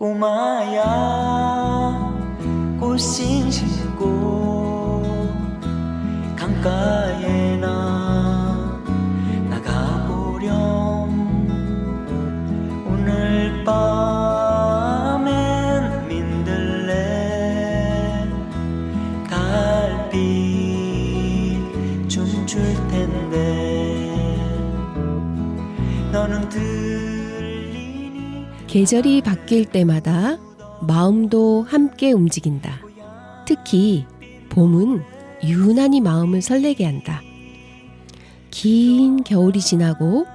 꼬마야 꽃신 신고 강가에 나가보렴. 오늘 밤엔 민들레 달빛 춤출 텐데 너는 들리니. 계절이 바뀔 때마다 마음도 함께 움직인다. 특히 봄은 유난히 마음을 설레게 한다. 긴 겨울이 지나고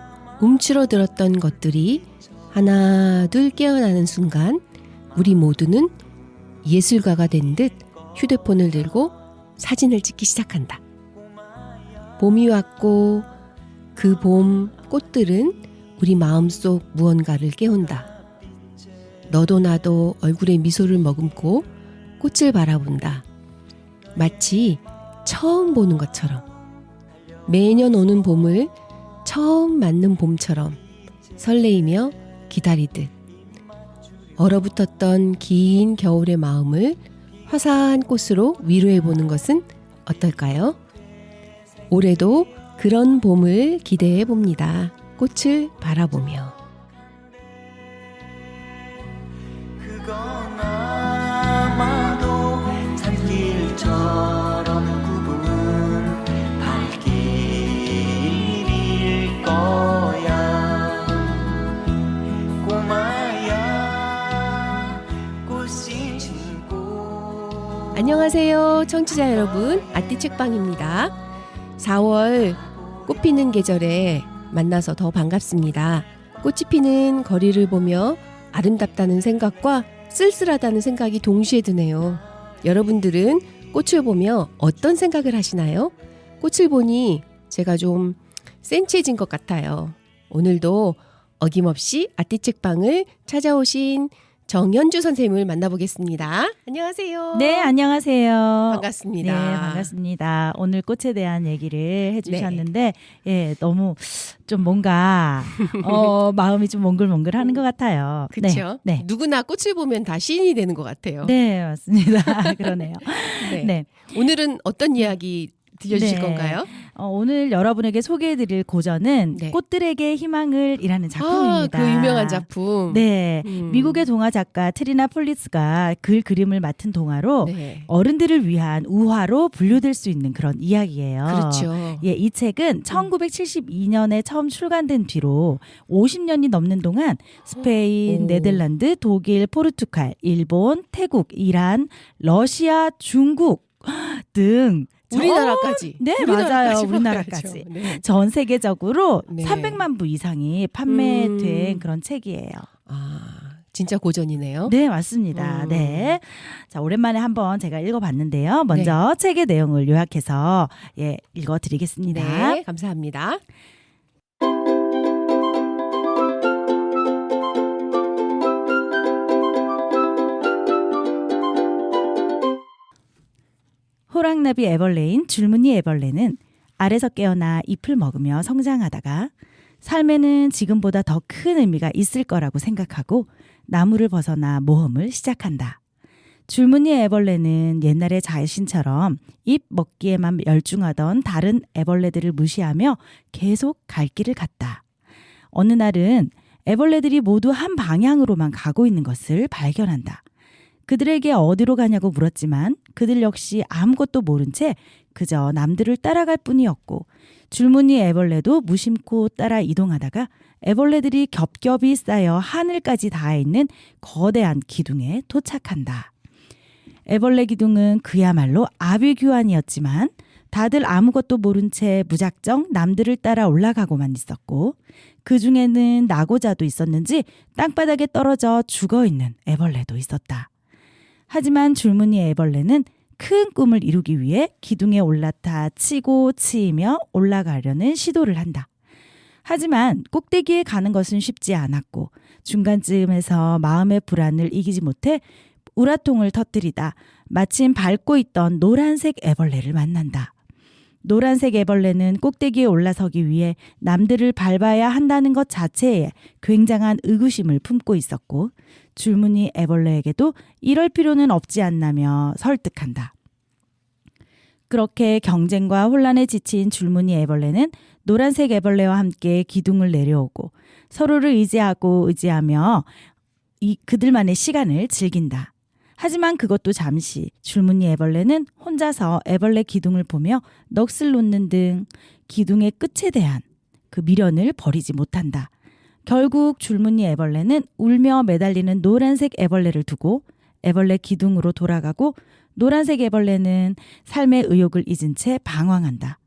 움츠러들었던 것들이 하나 둘 깨어나는 순간 우리 모두는 예술가가 된 듯 휴대폰을 들고 사진을 찍기 시작한다. 봄이 왔고 그 봄 꽃들은 우리 마음속 무언가를 깨운다. 너도 나도 얼굴에 미소를 머금고 꽃을 바라본다. 마치 처음 보는 것처럼, 매년 오는 봄을 처음 맞는 봄처럼 설레이며 기다리듯 얼어붙었던 긴 겨울의 마음을 화사한 꽃으로 위로해보는 것은 어떨까요? 올해도 그런 봄을 기대해봅니다. 꽃을 바라보며. 그건 아마도 산길처럼 굽은 발길일 거야. 꼬마야 꽃신 신고. 안녕하세요, 청취자 여러분. 아띠책방입니다. 4월 꽃 피는 계절에 만나서 더 반갑습니다. 꽃이 피는 거리를 보며 아름답다는 생각과 쓸쓸하다는 생각이 동시에 드네요. 여러분들은 꽃을 보며 어떤 생각을 하시나요? 꽃을 보니 제가 좀 센치해진 것 같아요. 오늘도 어김없이 아띠책방을 찾아오신 정현주 선생님을 만나보겠습니다. 안녕하세요. 네, 안녕하세요. 반갑습니다. 네, 반갑습니다. 오늘 꽃에 대한 얘기를 해주셨는데, 예, 너무 좀 뭔가 마음이 좀 몽글몽글하는 것 같아요. 그렇죠. 네, 네. 누구나 꽃을 보면 다 시인이 되는 것 같아요. 네, 맞습니다. 그러네요. 네. 네. 오늘은 어떤 이야기 들려주실 네. 건가요? 오늘 여러분에게 소개해드릴 고전은 네. 꽃들에게 희망을 이라는 작품입니다. 그 유명한 작품. 네, 미국의 동화 작가 트리나 폴리스가 그림을 맡은 동화로 네. 어른들을 위한 우화로 분류될 수 있는 그런 이야기예요. 그렇죠. 예, 이 책은 1972년에 처음 출간된 뒤로 50년이 넘는 동안 스페인, 오. 네덜란드, 독일, 포르투갈, 일본, 태국, 이란, 러시아, 중국 등 우리나라까지. 네, 우리나라까지 맞아요. 우리나라까지. 봐야죠. 네. 전 세계적으로 네. 300만 부 이상이 판매된 그런 책이에요. 아, 진짜 고전이네요. 네, 맞습니다. 네. 자, 오랜만에 한번 제가 읽어봤는데요. 먼저 네. 책의 내용을 요약해서 읽어드리겠습니다. 네, 감사합니다. 호랑나비 애벌레인 줄무늬 애벌레는 알에서 깨어나 잎을 먹으며 성장하다가 삶에는 지금보다 더 큰 의미가 있을 거라고 생각하고 나무를 벗어나 모험을 시작한다. 줄무늬 애벌레는 옛날의 자신처럼 잎 먹기에만 열중하던 다른 애벌레들을 무시하며 계속 갈 길을 갔다. 어느 날은 애벌레들이 모두 한 방향으로만 가고 있는 것을 발견한다. 그들에게 어디로 가냐고 물었지만 그들 역시 아무것도 모른 채 그저 남들을 따라갈 뿐이었고 줄무늬 애벌레도 무심코 따라 이동하다가 애벌레들이 겹겹이 쌓여 하늘까지 닿아 있는 거대한 기둥에 도착한다. 애벌레 기둥은 그야말로 아비규환이었지만 다들 아무것도 모른 채 무작정 남들을 따라 올라가고만 있었고 그 중에는 낙오자도 있었는지 땅바닥에 떨어져 죽어있는 애벌레도 있었다. 하지만 줄무늬 애벌레는 큰 꿈을 이루기 위해 기둥에 올라타 치고 치이며 올라가려는 시도를 한다. 하지만 꼭대기에 가는 것은 쉽지 않았고 중간쯤에서 마음의 불안을 이기지 못해 우라통을 터뜨리다 마침 밟고 있던 노란색 애벌레를 만난다. 노란색 애벌레는 꼭대기에 올라서기 위해 남들을 밟아야 한다는 것 자체에 굉장한 의구심을 품고 있었고 줄무늬 애벌레에게도 이럴 필요는 없지 않나며 설득한다. 그렇게 경쟁과 혼란에 지친 줄무늬 애벌레는 노란색 애벌레와 함께 기둥을 내려오고 서로를 의지하며 그들만의 시간을 즐긴다. 하지만 그것도 잠시. 줄무늬 애벌레는 혼자서 애벌레 기둥을 보며 넋을 놓는 등 기둥의 끝에 대한 그 미련을 버리지 못한다. 결국 줄무늬 애벌레는 울며 매달리는 노란색 애벌레를 두고 애벌레 기둥으로 돌아가고 노란색 애벌레는 삶의 의욕을 잊은 채 방황한다.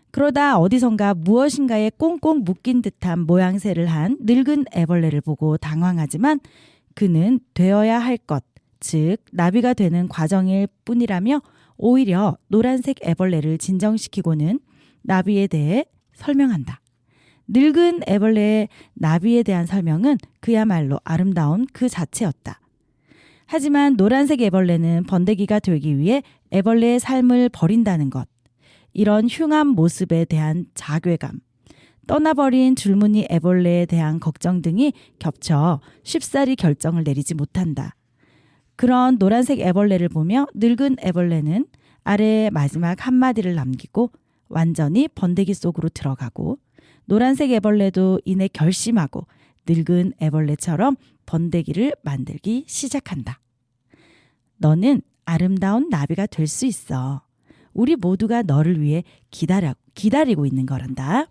그러다 어디선가 무엇인가에 꽁꽁 묶인 듯한 모양새를 한 늙은 애벌레를 보고 당황하지만 그는 되어야 할 것, 즉 나비가 되는 과정일 뿐이라며 오히려 노란색 애벌레를 진정시키고는 나비에 대해 설명한다. 늙은 애벌레의 나비에 대한 설명은 그야말로 아름다운 그 자체였다. 하지만 노란색 애벌레는 번데기가 되기 위해 애벌레의 삶을 버린다는 것, 이런 흉한 모습에 대한 자괴감, 떠나버린 줄무늬 애벌레에 대한 걱정 등이 겹쳐 쉽사리 결정을 내리지 못한다. 그런 노란색 애벌레를 보며 늙은 애벌레는 아래에 마지막 한마디를 남기고 완전히 번데기 속으로 들어가고 노란색 애벌레도 이내 결심하고 늙은 애벌레처럼 번데기를 만들기 시작한다. 너는 아름다운 나비가 될 수 있어. 우리 모두가 너를 위해 기다리고 있는 거란다.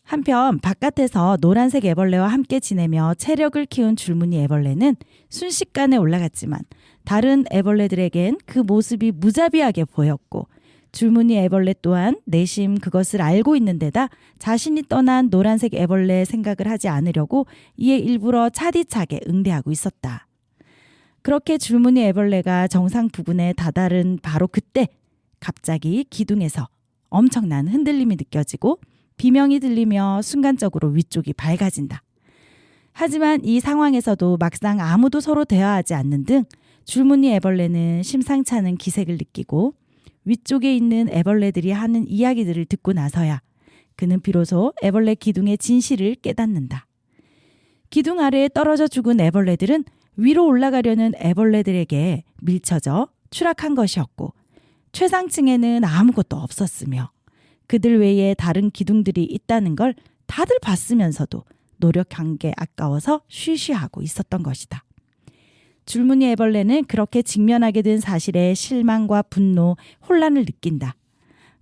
한편 바깥에서 노란색 애벌레와 함께 지내며 체력을 키운 줄무늬 애벌레는 순식간에 올라갔지만 다른 애벌레들에겐 그 모습이 무자비하게 보였고 줄무늬 애벌레 또한 내심 그것을 알고 있는 데다 자신이 떠난 노란색 애벌레 생각을 하지 않으려고 이에 일부러 차디차게 응대하고 있었다. 그렇게 줄무늬 애벌레가 정상 부근에 다다른 바로 그때 갑자기 기둥에서 엄청난 흔들림이 느껴지고 비명이 들리며 순간적으로 위쪽이 밝아진다. 하지만 이 상황에서도 막상 아무도 서로 대화하지 않는 등 줄무늬 애벌레는 심상치 않은 기색을 느끼고 위쪽에 있는 애벌레들이 하는 이야기들을 듣고 나서야 그는 비로소 애벌레 기둥의 진실을 깨닫는다. 기둥 아래에 떨어져 죽은 애벌레들은 위로 올라가려는 애벌레들에게 밀쳐져 추락한 것이었고 최상층에는 아무것도 없었으며 그들 외에 다른 기둥들이 있다는 걸 다들 봤으면서도 노력한 게 아까워서 쉬쉬하고 있었던 것이다. 줄무늬 애벌레는 그렇게 직면하게 된 사실에 실망과 분노, 혼란을 느낀다.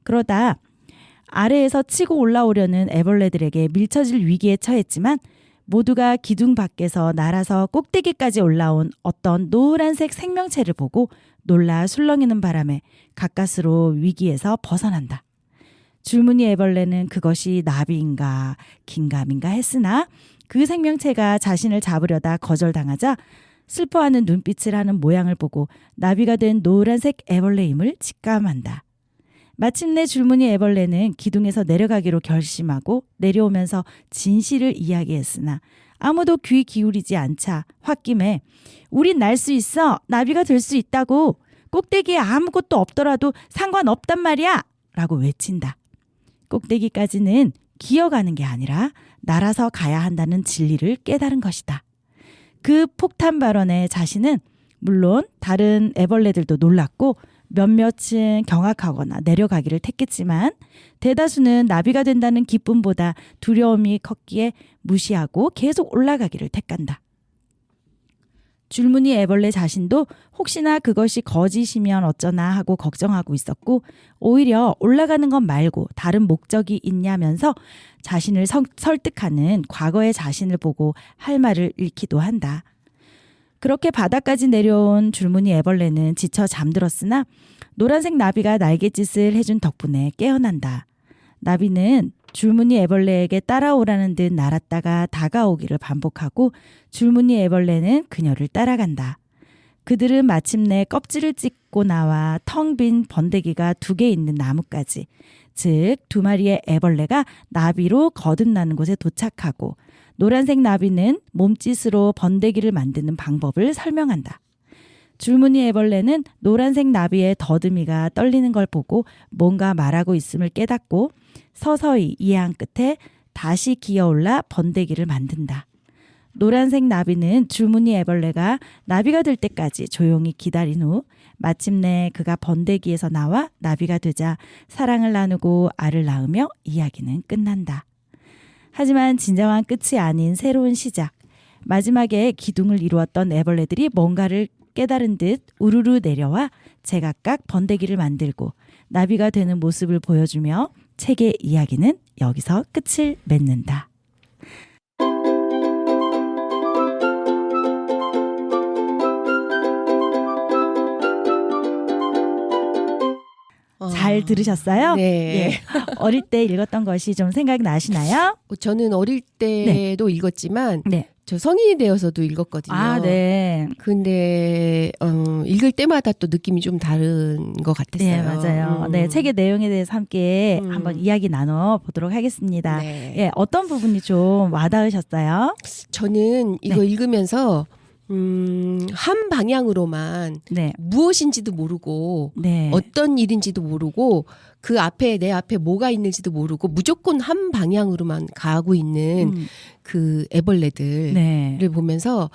그러다 아래에서 치고 올라오려는 애벌레들에게 밀쳐질 위기에 처했지만 모두가 기둥 밖에서 날아서 꼭대기까지 올라온 어떤 노란색 생명체를 보고 놀라 술렁이는 바람에 가까스로 위기에서 벗어난다. 줄무늬 애벌레는 그것이 나비인가 긴감인가 했으나 그 생명체가 자신을 잡으려다 거절당하자 슬퍼하는 눈빛을 하는 모양을 보고 나비가 된 노란색 애벌레임을 직감한다. 마침내 줄무늬 애벌레는 기둥에서 내려가기로 결심하고 내려오면서 진실을 이야기했으나 아무도 귀 기울이지 않자 홧김에 우린 날 수 있어. 나비가 될 수 있다고. 꼭대기에 아무것도 없더라도 상관없단 말이야. 라고 외친다. 꼭대기까지는 기어가는 게 아니라 날아서 가야 한다는 진리를 깨달은 것이다. 그 폭탄 발언에 자신은 물론 다른 애벌레들도 놀랐고 몇몇은 경악하거나 내려가기를 택했지만 대다수는 나비가 된다는 기쁨보다 두려움이 컸기에 무시하고 계속 올라가기를 택한다. 줄무늬 애벌레 자신도 혹시나 그것이 거짓이면 어쩌나 하고 걱정하고 있었고 오히려 올라가는 것 말고 다른 목적이 있냐면서 자신을 설득하는 과거의 자신을 보고 할 말을 잃기도 한다. 그렇게 바닥까지 내려온 줄무늬 애벌레는 지쳐 잠들었으나 노란색 나비가 날갯짓을 해준 덕분에 깨어난다. 나비는 줄무늬 애벌레에게 따라오라는 듯 날았다가 다가오기를 반복하고 줄무늬 애벌레는 그녀를 따라간다. 그들은 마침내 껍질을 찢고 나와 텅 빈 번데기가 2개 있는 나무까지, 즉 2마리의 애벌레가 나비로 거듭나는 곳에 도착하고 노란색 나비는 몸짓으로 번데기를 만드는 방법을 설명한다. 줄무늬 애벌레는 노란색 나비의 더듬이가 떨리는 걸 보고 뭔가 말하고 있음을 깨닫고 서서히 이해한 끝에 다시 기어올라 번데기를 만든다. 노란색 나비는 줄무늬 애벌레가 나비가 될 때까지 조용히 기다린 후 마침내 그가 번데기에서 나와 나비가 되자 사랑을 나누고 알을 낳으며 이야기는 끝난다. 하지만 진정한 끝이 아닌 새로운 시작. 마지막에 기둥을 이루었던 애벌레들이 뭔가를 깨달은 듯 우르르 내려와 제각각 번데기를 만들고 나비가 되는 모습을 보여주며 책의 이야기는 여기서 끝을 맺는다. 잘 들으셨어요? 네. 예. 어릴 때 읽었던 것이 좀 생각나시나요? 저는 어릴 때도 읽었지만 네. 저 성인이 되어서도 읽었거든요. 아, 네. 근데 읽을 때마다 또 느낌이 좀 다른 것 같았어요. 네, 맞아요. 네, 책의 내용에 대해서 함께 한번 이야기 나눠 보도록 하겠습니다. 네. 예, 어떤 부분이 좀 와닿으셨어요? 저는 이거 네. 읽으면서 한 방향으로만 네. 무엇인지도 모르고 네. 어떤 일인지도 모르고 그 앞에 내 앞에 뭐가 있는지도 모르고 무조건 한 방향으로만 가고 있는 그 애벌레들을 네. 보면서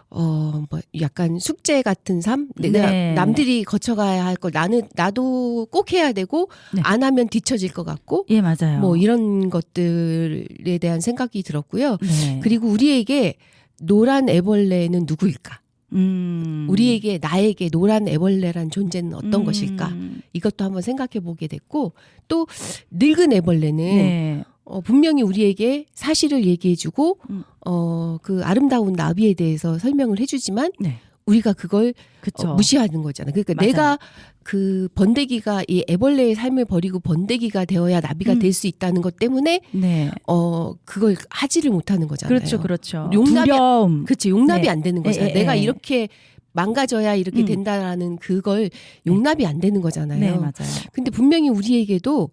뭐 약간 숙제 같은 삶, 내가 네. 남들이 거쳐가야 할 걸 나도 꼭 해야 되고 네. 안 하면 뒤처질 것 같고 예, 맞아요. 뭐 이런 것들에 대한 생각이 들었고요. 네. 그리고 우리에게 노란 애벌레는 누구일까? 우리에게 나에게 노란 애벌레란 존재는 어떤 것일까? 이것도 한번 생각해 보게 됐고 또 늙은 애벌레는 네. 분명히 우리에게 사실을 얘기해주고 음. 그 아름다운 나비에 대해서 설명을 해주지만 네. 우리가 그걸 그쵸. 무시하는 거잖아. 그러니까 맞아요. 내가 그 번데기가 이 애벌레의 삶을 버리고 번데기가 되어야 나비가 될 수 있다는 것 때문에 네. 그걸 하지를 못하는 거잖아요. 그렇죠, 그렇죠. 용납이 두려움. 그치, 용납이 네. 안 되는 거잖아요. 예, 예, 내가 예. 이렇게 망가져야 이렇게 된다라는 그걸 용납이 안 되는 거잖아요. 네, 맞아요. 근데 분명히 우리에게도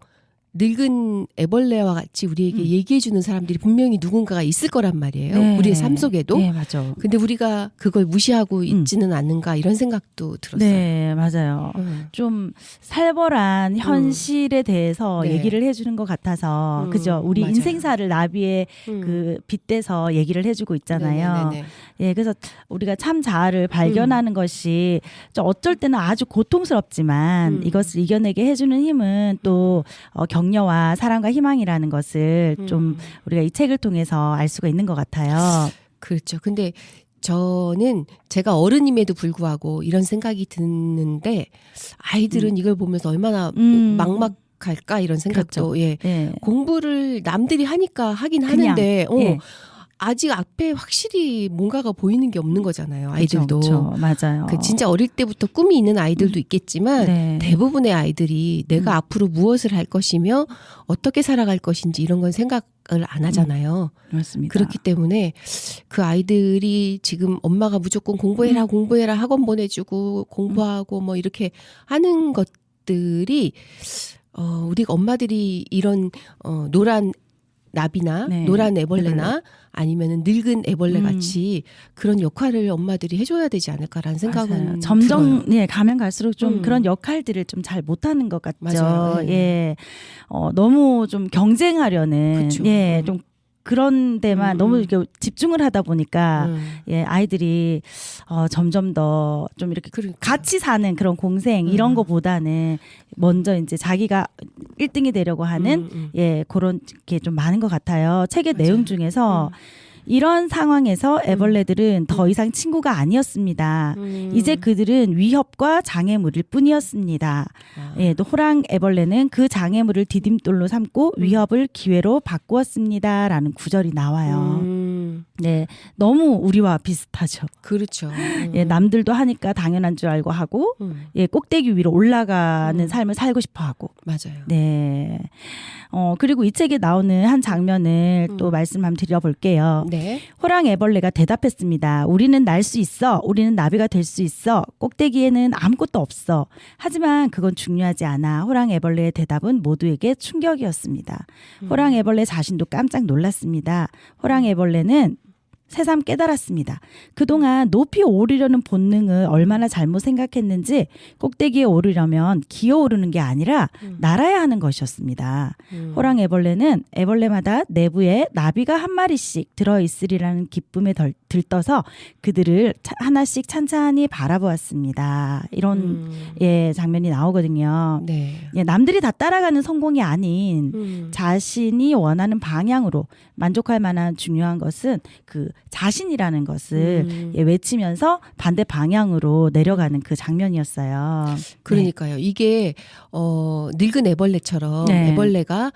늙은 애벌레와 같이 우리에게 얘기해주는 사람들이 분명히 누군가가 있을 거란 말이에요. 네. 우리의 삶 속에도. 네, 맞아. 근데 우리가 그걸 무시하고 있지는 않는가 이런 생각도 들었어요. 네, 맞아요. 좀 살벌한 현실에 대해서 네. 얘기를 해주는 것 같아서 그죠? 우리 맞아요. 인생사를 나비에 그 빗대서 얘기를 해주고 있잖아요. 네네네네. 예, 그래서 우리가 참 자아를 발견하는 것이 좀 어쩔 때는 아주 고통스럽지만 이것을 이겨내게 해주는 힘은 또 격려와 사랑과 희망이라는 것을 좀 우리가 이 책을 통해서 알 수가 있는 것 같아요. 그렇죠. 근데 저는 제가 어른임에도 불구하고 이런 생각이 드는데 아이들은 이걸 보면서 얼마나 막막할까 이런 생각도 그렇죠. 예. 예. 공부를 남들이 하니까 하긴 그냥, 하는데 예. 아직 앞에 확실히 뭔가가 보이는 게 없는 거잖아요. 아이들도. 그렇죠, 맞아요. 그 진짜 어릴 때부터 꿈이 있는 아이들도 있겠지만 네. 대부분의 아이들이 내가 앞으로 무엇을 할 것이며 어떻게 살아갈 것인지 이런 건 생각을 안 하잖아요. 맞습니다. 그렇기 때문에 그 아이들이 지금 엄마가 무조건 공부해라 학원 보내주고 공부하고 뭐 이렇게 하는 것들이 우리가 엄마들이 이런 노란 나비나 네. 노란 애벌레나 아니면은 늙은 애벌레 같이 그런 역할을 엄마들이 해줘야 되지 않을까라는 생각은 맞아요. 점점 들어요. 예, 가면 갈수록 좀 그런 역할들을 좀 잘 못하는 것 같죠. 맞아요. 예, 너무 좀 경쟁하려는 그쵸. 예, 좀 그런 데만 너무 이렇게 집중을 하다 보니까 예, 아이들이 점점 더 좀 이렇게 그러니까. 같이 사는 그런 공생 이런 거보다는 먼저 이제 자기가 1등이 되려고 하는 예, 그런 게 좀 많은 것 같아요. 책의 맞아요. 내용 중에서 이런 상황에서 애벌레들은 더 이상 친구가 아니었습니다. 이제 그들은 위협과 장애물일 뿐이었습니다. 예, 또 호랑 애벌레는 그 장애물을 디딤돌로 삼고 위협을 기회로 바꾸었습니다라는 구절이 나와요. 네, 너무 우리와 비슷하죠. 그렇죠. 예, 남들도 하니까 당연한 줄 알고 하고, 예, 꼭대기 위로 올라가는 삶을 살고 싶어 하고. 맞아요. 네. 그리고 이 책에 나오는 한 장면을 또 말씀 한번 드려볼게요. 네. 호랑 애벌레가 대답했습니다. 우리는 날 수 있어. 우리는 나비가 될 수 있어. 꼭대기에는 아무것도 없어. 하지만 그건 중요하지 않아. 호랑 애벌레의 대답은 모두에게 충격이었습니다. 호랑 애벌레 자신도 깜짝 놀랐습니다. 호랑 애벌레는 새삼 깨달았습니다. 그동안 높이 오르려는 본능을 얼마나 잘못 생각했는지 꼭대기에 오르려면 기어오르는 게 아니라 날아야 하는 것이었습니다. 호랑 애벌레는 애벌레마다 내부에 나비가 한 마리씩 들어있으리라는 기쁨에 들떠서 그들을 하나씩 찬찬히 바라보았습니다. 이런 예, 장면이 나오거든요. 네. 예, 남들이 다 따라가는 성공이 아닌 자신이 원하는 방향으로 만족할 만한 중요한 것은 그 자신이라는 것을 예, 외치면서 반대 방향으로 내려가는 그 장면이었어요. 그러니까요. 이게 늙은 애벌레처럼 네. 애벌레가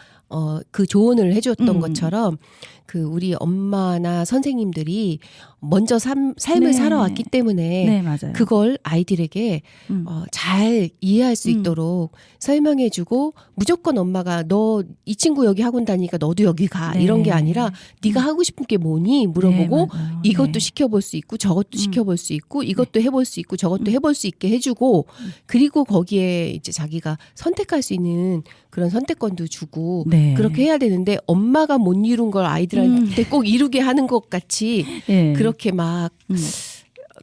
그 조언을 해줬던 것처럼 그 우리 엄마나 선생님들이 먼저 삶을 네. 살아왔기 때문에 네, 맞아요. 그걸 아이들에게 잘 이해할 수 있도록 설명해주고 무조건 엄마가 너 이 친구 여기 학원 다니니까 너도 여기 가 네. 이런 게 아니라 네가 하고 싶은 게 뭐니 물어보고 네, 맞아요. 이것도 네. 시켜볼 수 있고 저것도 시켜볼 수 있고 이것도 해볼 수 있고 저것도 해볼 수 있게 해주고 그리고 거기에 이제 자기가 선택할 수 있는 그런 선택권도 주고 네. 그렇게 해야 되는데 엄마가 못 이룬 걸 아이들한테 꼭 이루게 하는 것 같이 예. 그렇게 막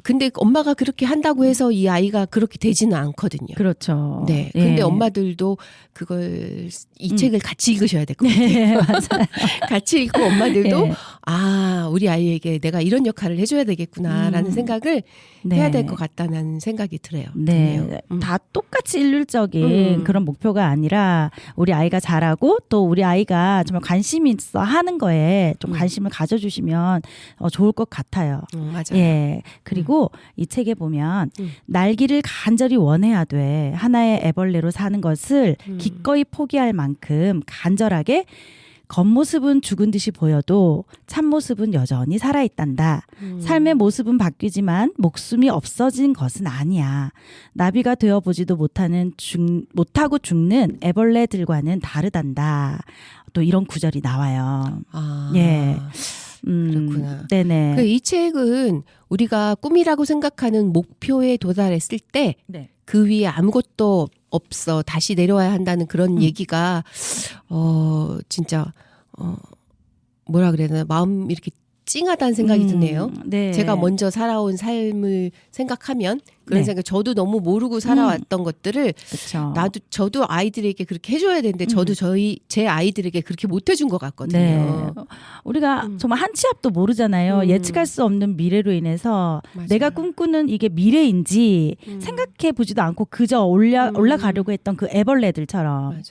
근데 엄마가 그렇게 한다고 해서 이 아이가 그렇게 되지는 않거든요. 그렇죠. 네. 예. 근데 엄마들도 그걸 이 책을 같이 읽으셔야 될 것 같아요. 네, 맞아요. 같이 읽고 엄마들도 예. 아, 우리 아이에게 내가 이런 역할을 해줘야 되겠구나라는 생각을 네. 해야 될 것 같다는 생각이 들어요. 네, 드네요. 다 똑같이 일률적인 그런 목표가 아니라 우리 아이가 잘하고 또 우리 아이가 정말 관심 있어 하는 거에 좀 관심을 가져주시면 좋을 것 같아요. 맞아요. 예. 그리고 이 책에 보면 날기를 간절히 원해야 돼. 하나의 애벌레로 사는 것을 기꺼이 포기할 만큼 간절하게 겉모습은 죽은 듯이 보여도 참모습은 여전히 살아있단다. 삶의 모습은 바뀌지만 목숨이 없어진 것은 아니야. 나비가 되어보지도 못하고 죽는 애벌레들과는 다르단다. 또 이런 구절이 나와요. 아, 예. 그렇구나. 네네. 이 책은 우리가 꿈이라고 생각하는 목표에 도달했을 때 그 네. 위에 아무것도 없어 다시 내려와야 한다는 그런 얘기가 진짜 뭐라 그래야 되나 마음 이렇게 찡하다는 생각이 드네요. 네. 제가 먼저 살아온 삶을 생각하면 그런 네. 생각 저도 너무 모르고 살아왔던 것들을 그렇죠. 저도 아이들에게 그렇게 해줘야 되는데 저도 제 아이들에게 그렇게 못 해준 것 같거든요. 네. 우리가 정말 한 치 앞도 모르잖아요. 예측할 수 없는 미래로 인해서 맞아요. 내가 꿈꾸는 이게 미래인지 생각해 보지도 않고 그저 올라가려고 했던 그 애벌레들처럼 맞아요.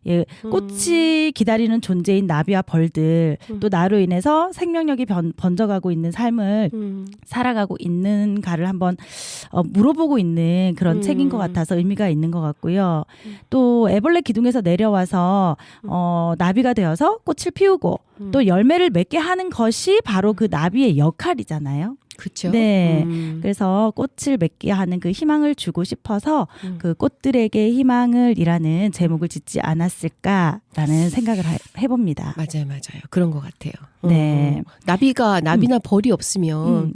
예, 꽃이 기다리는 존재인 나비와 벌들 또 나로 인해서 생명력이 번져가고 있는 삶을 살아가고 있는가를 한번 물어보고 있는 그런 책인 것 같아서 의미가 있는 것 같고요. 또 애벌레 기둥에서 내려와서 나비가 되어서 꽃을 피우고 또 열매를 맺게 하는 것이 바로 그 나비의 역할이잖아요. 그렇죠. 네. 그래서 꽃을 맺게 하는 그 희망을 주고 싶어서 그 꽃들에게 희망을이라는 제목을 짓지 않았을까라는 생각을 해봅니다. 맞아요. 그런 것 같아요. 네. 나비나 벌이 없으면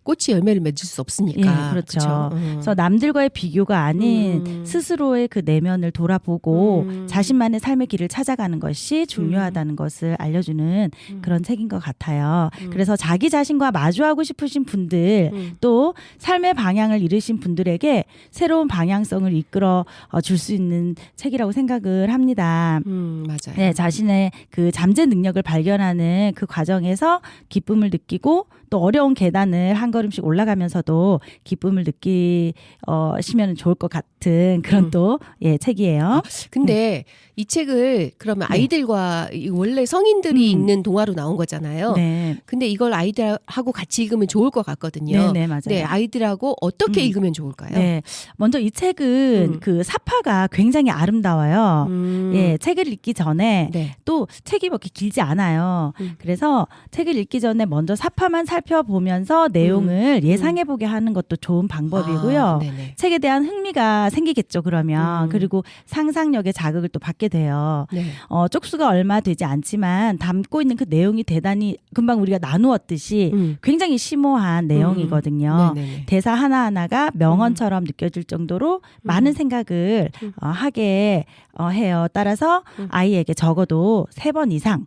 꽃이 열매를 맺을 수 없으니까. 예, 그렇죠. 그쵸? 그래서 남들과의 비교가 아닌 스스로의 그 내면을 돌아보고 자신만의 삶의 길을 찾아가는 것이 중요하다는 것을 알려주는 그런 책인 것 같아요. 그래서 자기 자신과 마주하고 싶으신 분들 또 삶의 방향을 잃으신 분들에게 새로운 방향성을 이끌어 줄 수 있는 책이라고 생각을 합니다. 맞아요. 네, 자신의 그 잠재 능력을 발견하는 그 과정에서 기쁨을 느끼고 또 어려운 계단을 한 걸음씩 올라가면서도 기쁨을 느끼시면 좋을 것 같은 그런 또 예, 책이에요. 근데 이 책을 그러면 아이들과 원래 성인들이 읽는 동화로 나온 거잖아요. 네. 근데 이걸 아이들하고 같이 읽으면 좋을 것 같거든요. 네, 맞아요. 네, 아이들하고 어떻게 읽으면 좋을까요? 네. 먼저 이 책은 그 사파가 굉장히 아름다워요. 예, 책을 읽기 전에 네. 또 책이 그렇게 길지 않아요. 그래서 책을 읽기 전에 먼저 사파만 살펴보면서 내용을 예상해보게 하는 것도 좋은 방법이고요. 아, 네네. 책에 대한 흥미가 생기겠죠, 그러면. 그리고 상상력의 자극을 또 받게 돼요. 네. 쪽수가 얼마 되지 않지만 담고 있는 그 내용이 대단히 금방 우리가 나누었듯이 굉장히 심오한 내용이거든요. 네네네. 대사 하나하나가 명언처럼 느껴질 정도로 많은 생각을 하게 해요. 따라서 아이에게 적어도 3번 이상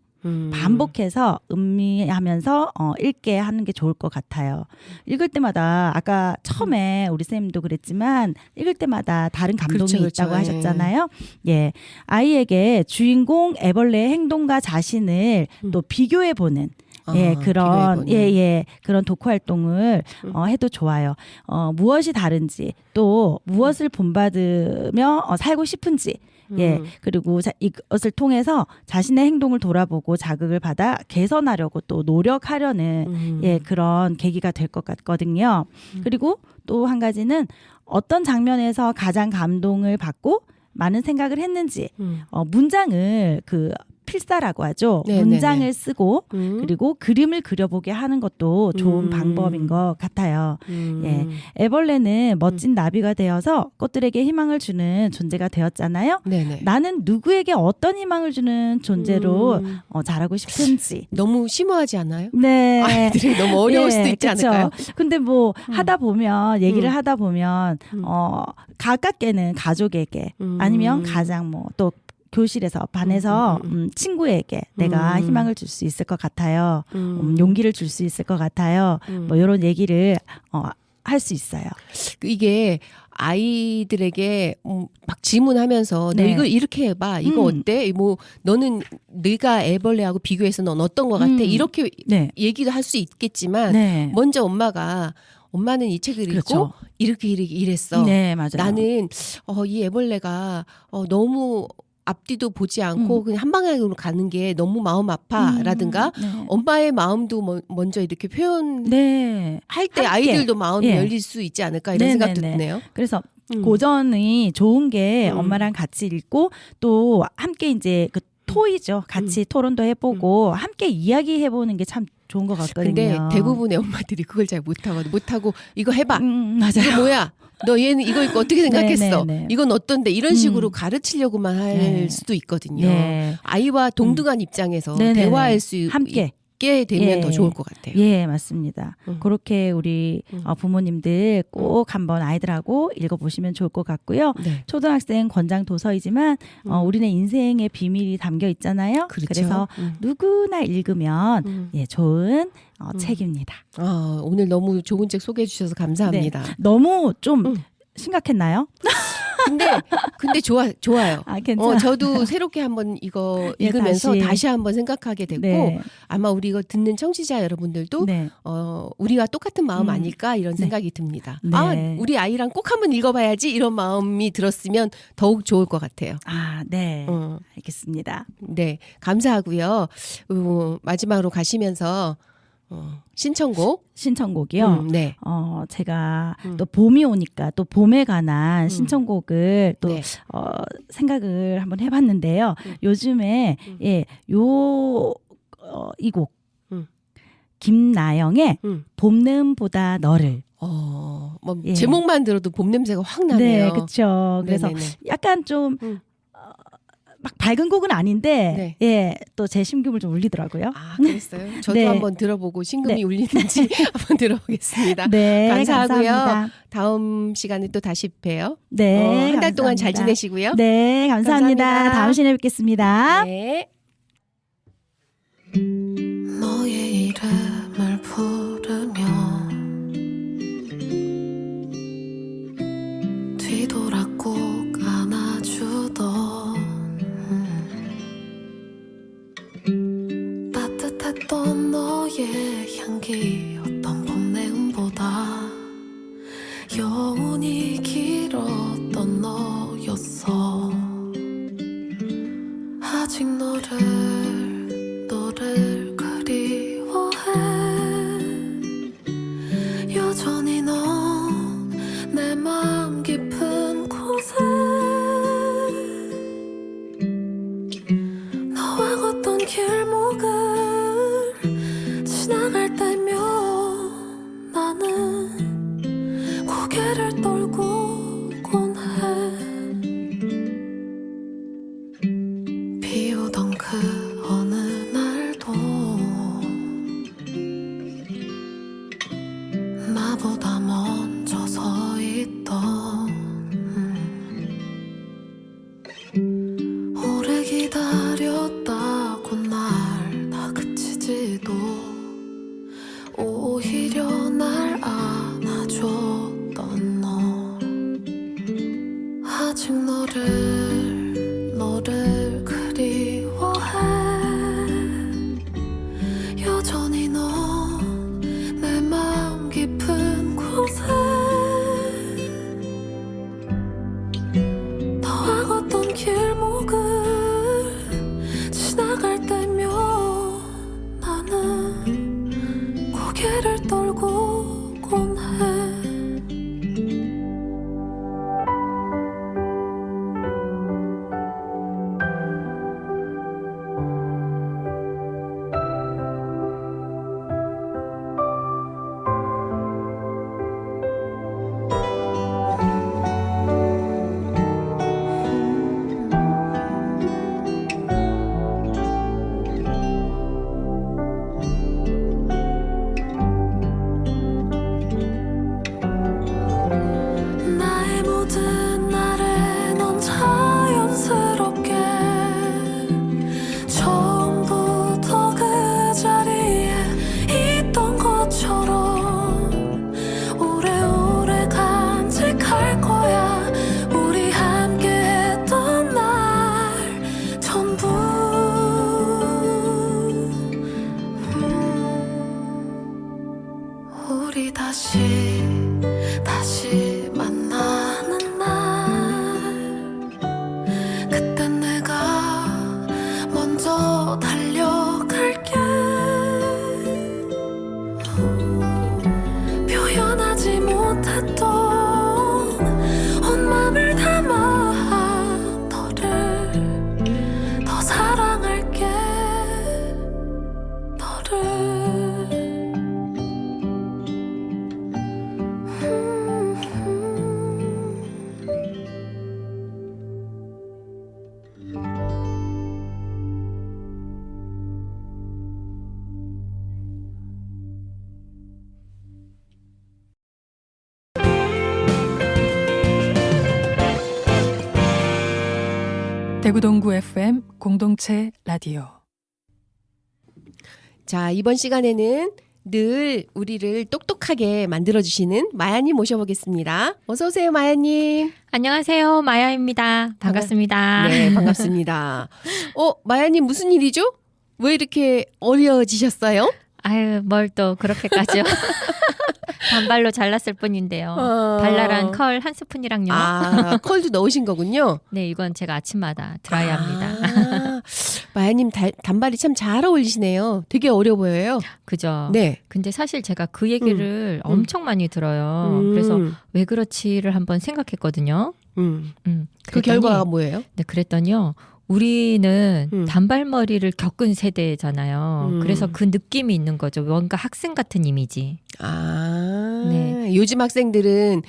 반복해서 음미하면서 읽게 하는 게 좋을 것 같아요. 읽을 때마다 아까 처음에 우리 쌤도 그랬지만 읽을 때마다 다른 감동이 그렇죠, 그렇죠. 있다고 하셨잖아요. 예, 아이에게 주인공 애벌레의 행동과 자신을 또 비교해 보는 그런 비교해보는. 그런 독후 활동을 해도 좋아요. 무엇이 다른지 또 무엇을 본받으며 살고 싶은지. 그리고 이것을 통해서 자신의 행동을 돌아보고 자극을 받아 개선하려고 또 노력하려는 그런 계기가 될 것 같거든요. 그리고 또 한 가지는 어떤 장면에서 가장 감동을 받고 많은 생각을 했는지 문장을 필사라고 하죠. 네네네. 문장을 쓰고 그리고 그림을 그려보게 하는 것도 좋은 방법인 것 같아요. 애벌레는 멋진 나비가 되어서 꽃들에게 희망을 주는 존재가 되었잖아요. 네네. 나는 누구에게 어떤 희망을 주는 존재로 자라고 싶은지. 너무 심오하지 않아요? 네. 아이들이 너무 어려울 수도 있지 그쵸. 않을까요? 근데 뭐 하다 보면 얘기를 하다 보면 가깝게는 가족에게 아니면 가장 또 교실에서 반에서 친구에게 내가 희망을 줄 수 있을 것 같아요. 용기를 줄 수 있을 것 같아요. 뭐 이런 얘기를 할 수 있어요. 이게 아이들에게 막 질문하면서 너 네. 이거 이렇게 해봐. 이거 어때? 뭐 너는 네가 애벌레하고 비교해서 넌 어떤 것 같아? 이렇게 네. 얘기도 할 수 있겠지만 네. 먼저 엄마는 이 책을 그렇죠. 읽고 이렇게 이랬어. 네, 맞아요. 나는 이 애벌레가 너무 앞뒤도 보지 않고 그냥 한 방향으로 가는 게 너무 마음 아파라든가 네. 엄마의 마음도 먼저 이렇게 표현할 네. 때 함께. 아이들도 마음이 예. 열릴 수 있지 않을까 이런 네네네. 생각도 드네요. 그래서 고전이 좋은 게 음. 엄마랑 같이 읽고 또 함께 이제 토이죠. 같이 토론도 해보고 함께 이야기해보는 게 참 좋은 것 같거든요. 근데 대부분의 엄마들이 그걸 잘 못하고 이거 해봐. 맞아요. 이거 뭐야? 너 얘는 이거 읽고 어떻게 생각했어? 네네네. 이건 어떤데? 이런 식으로 가르치려고만 할 네. 수도 있거든요. 네. 아이와 동등한 입장에서 네네네. 대화할 수 함께. 있게 되면 예. 더 좋을 것 같아요. 예, 맞습니다. 그렇게 우리 부모님들 음. 꼭 한번 아이들하고 읽어보시면 좋을 것 같고요. 네. 초등학생 권장 도서이지만 우리네 인생의 비밀이 담겨 있잖아요. 그렇죠. 그래서 누구나 읽으면 좋은 책입니다. 오늘 너무 좋은 책 소개해 주셔서 감사합니다. 네. 너무 좀 심각했나요? 근데 좋아요. 괜찮아요. 저도 새롭게 한번 이거 예, 읽으면서 다시. 다시 한번 생각하게 됐고 네. 아마 우리 이거 듣는 청취자 여러분들도 네. 우리와 똑같은 마음 아닐까 이런 생각이 듭니다. 네. 우리 아이랑 꼭 한번 읽어봐야지 이런 마음이 들었으면 더욱 좋을 것 같아요. 네. 알겠습니다. 네, 감사하고요. 마지막으로 가시면서 신청곡이요. 네. 제가 또 봄이 오니까 또 봄에 관한 신청곡을 또 네. 생각을 한번 해봤는데요. 요즘에 이 곡 김나영의 봄냄보다 너를. 뭐 제목만 들어도 봄 냄새가 확 나네요. 네, 그렇죠. 그래서 네네네. 약간 좀 막 밝은 곡은 아닌데 또 제 심금을 좀 울리더라고요. 그랬어요? 저도 네. 한번 들어보고 심금이 네. 울리는지 한번 들어보겠습니다. 네, 감사하고요. 감사합니다. 다음 시간에 또 다시 봬요. 네, 한 달 동안 잘 감사합니다. 지내시고요. 네, 감사합니다. 감사합니다. 다음 시간에 뵙겠습니다. 네. 너의 이름을 부르며 뒤돌아 꼭 안아주던 따뜻했던 너의 향기 어떤 봄 내음보다 여운이 길었던 너였어. 아직 너를 그리워해. 여전히 넌 내 마음 깊은 곳에 너와 걷던 길목을 지나갈 때면 나는 고개를 떨고곤 해. 비오던 그 어느 날도 나보다 먼저 서 있던 오래 기다렸다고 날 곳에 더하고던 길목을 지나갈 때면 나는 고개를 떨고곤 해. 나의 모든 날에 넌 자연스럽게 처음부터 그 자리에 있던 것처럼 오래오래 간직할 거야. 우리 함께했던 날 전부. 우리 다시 만나는 날, 그땐 내가 먼저 달려갈게. 표현하지 못했던 온 맘을 담아 너를 더 사랑할게. 너를. 대구 동구 FM 공동체 라디오. 자, 이번 시간에는 늘 우리를 똑똑하게 만들어주시는 마야님 모셔보겠습니다. 어서 오세요, 마야님. 안녕하세요. 마야입니다. 반갑습니다. 네, 반갑습니다. 마야님 무슨 일이죠? 왜 이렇게 어려지셨어요? 아유, 뭘 또 그렇게까지요. 단발로 잘랐을 뿐인데요. 발랄한 컬 한 스푼이랑요. 아, 컬도 넣으신 거군요. 네, 이건 제가 아침마다 드라이합니다. 마야님 단발이 참 잘 어울리시네요. 되게 어려 보여요. 그죠? 네. 근데 사실 제가 그 얘기를 엄청 많이 들어요. 그래서 왜 그렇지를 한번 생각했거든요. 그 그랬더니, 결과가 뭐예요? 네, 그랬더니요. 우리는 단발머리를 겪은 세대잖아요. 그래서 그 느낌이 있는 거죠. 뭔가 학생 같은 이미지. 네. 요즘 학생들은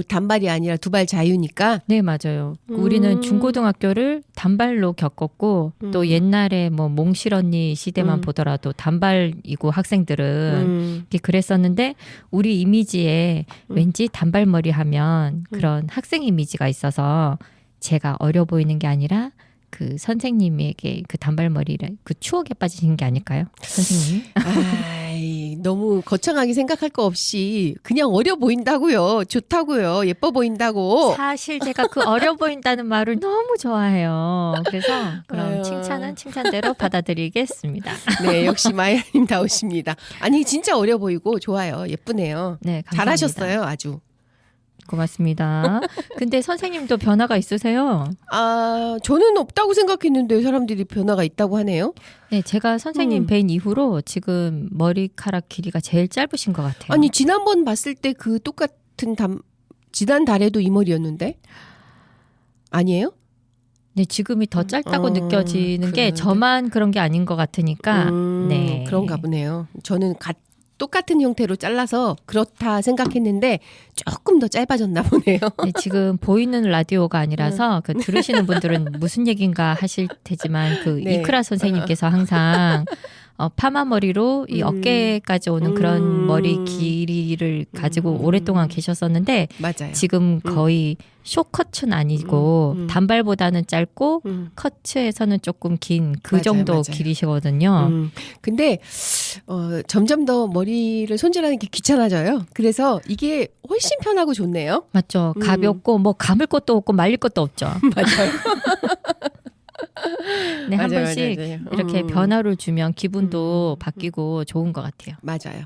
단발이 아니라 두발 자유니까. 네, 맞아요. 우리는 중고등학교를 단발로 겪었고 또 옛날에 뭐 몽실 언니 시대만 보더라도 단발이고 학생들은 이렇게 그랬었는데 우리 이미지에 왠지 단발머리 하면 그런 학생 이미지가 있어서 제가 어려 보이는 게 아니라 그 선생님에게 그 단발머리를 그 추억에 빠지신 게 아닐까요? 선생님? 아이, 너무 거창하게 생각할 거 없이 그냥 어려 보인다고요. 좋다고요. 예뻐 보인다고. 사실 제가 그 어려 보인다는 말을 너무 좋아해요. 그래서 그럼 아유. 칭찬은 칭찬대로 받아들이겠습니다. 네, 역시 마야님 나오십니다. 아니 진짜 어려 보이고 좋아요. 예쁘네요. 네, 감사합니다. 잘하셨어요, 아주. 고맙습니다. 근데 선생님도 변화가 있으세요? 저는 없다고 생각했는데 사람들이 변화가 있다고 하네요. 네, 제가 선생님 뵌 이후로 지금 머리카락 길이가 제일 짧으신 것 같아요. 아니 지난번 봤을 때 그 똑같은 지난달에도 이 머리였는데 아니에요? 네, 지금이 더 짧다고 느껴지는 게 그런데. 저만 그런 게 아닌 것 같으니까. 네, 그런가 보네요. 저는 똑같은 형태로 잘라서 그렇다 생각했는데 조금 더 짧아졌나 보네요. 네, 지금 보이는 라디오가 아니라서 그 들으시는 분들은 무슨 얘기인가 하실 테지만 그 네. 이크라 선생님께서 항상 파마 머리로 이 어깨까지 오는 그런 머리 길이를 가지고 오랫동안 계셨었는데 맞아요. 지금 거의 쇼커츠는 아니고 단발보다는 짧고 커츠에서는 조금 긴 그 맞아요, 정도 맞아요. 길이시거든요. 근데 점점 더 머리를 손질하는 게 귀찮아져요. 그래서 이게 훨씬 편하고 좋네요. 맞죠? 가볍고 뭐 감을 것도 없고 말릴 것도 없죠. 맞아요. 네, 한 맞아요, 번씩 맞아요. 이렇게 변화를 주면 기분도 바뀌고 좋은 것 같아요. 맞아요.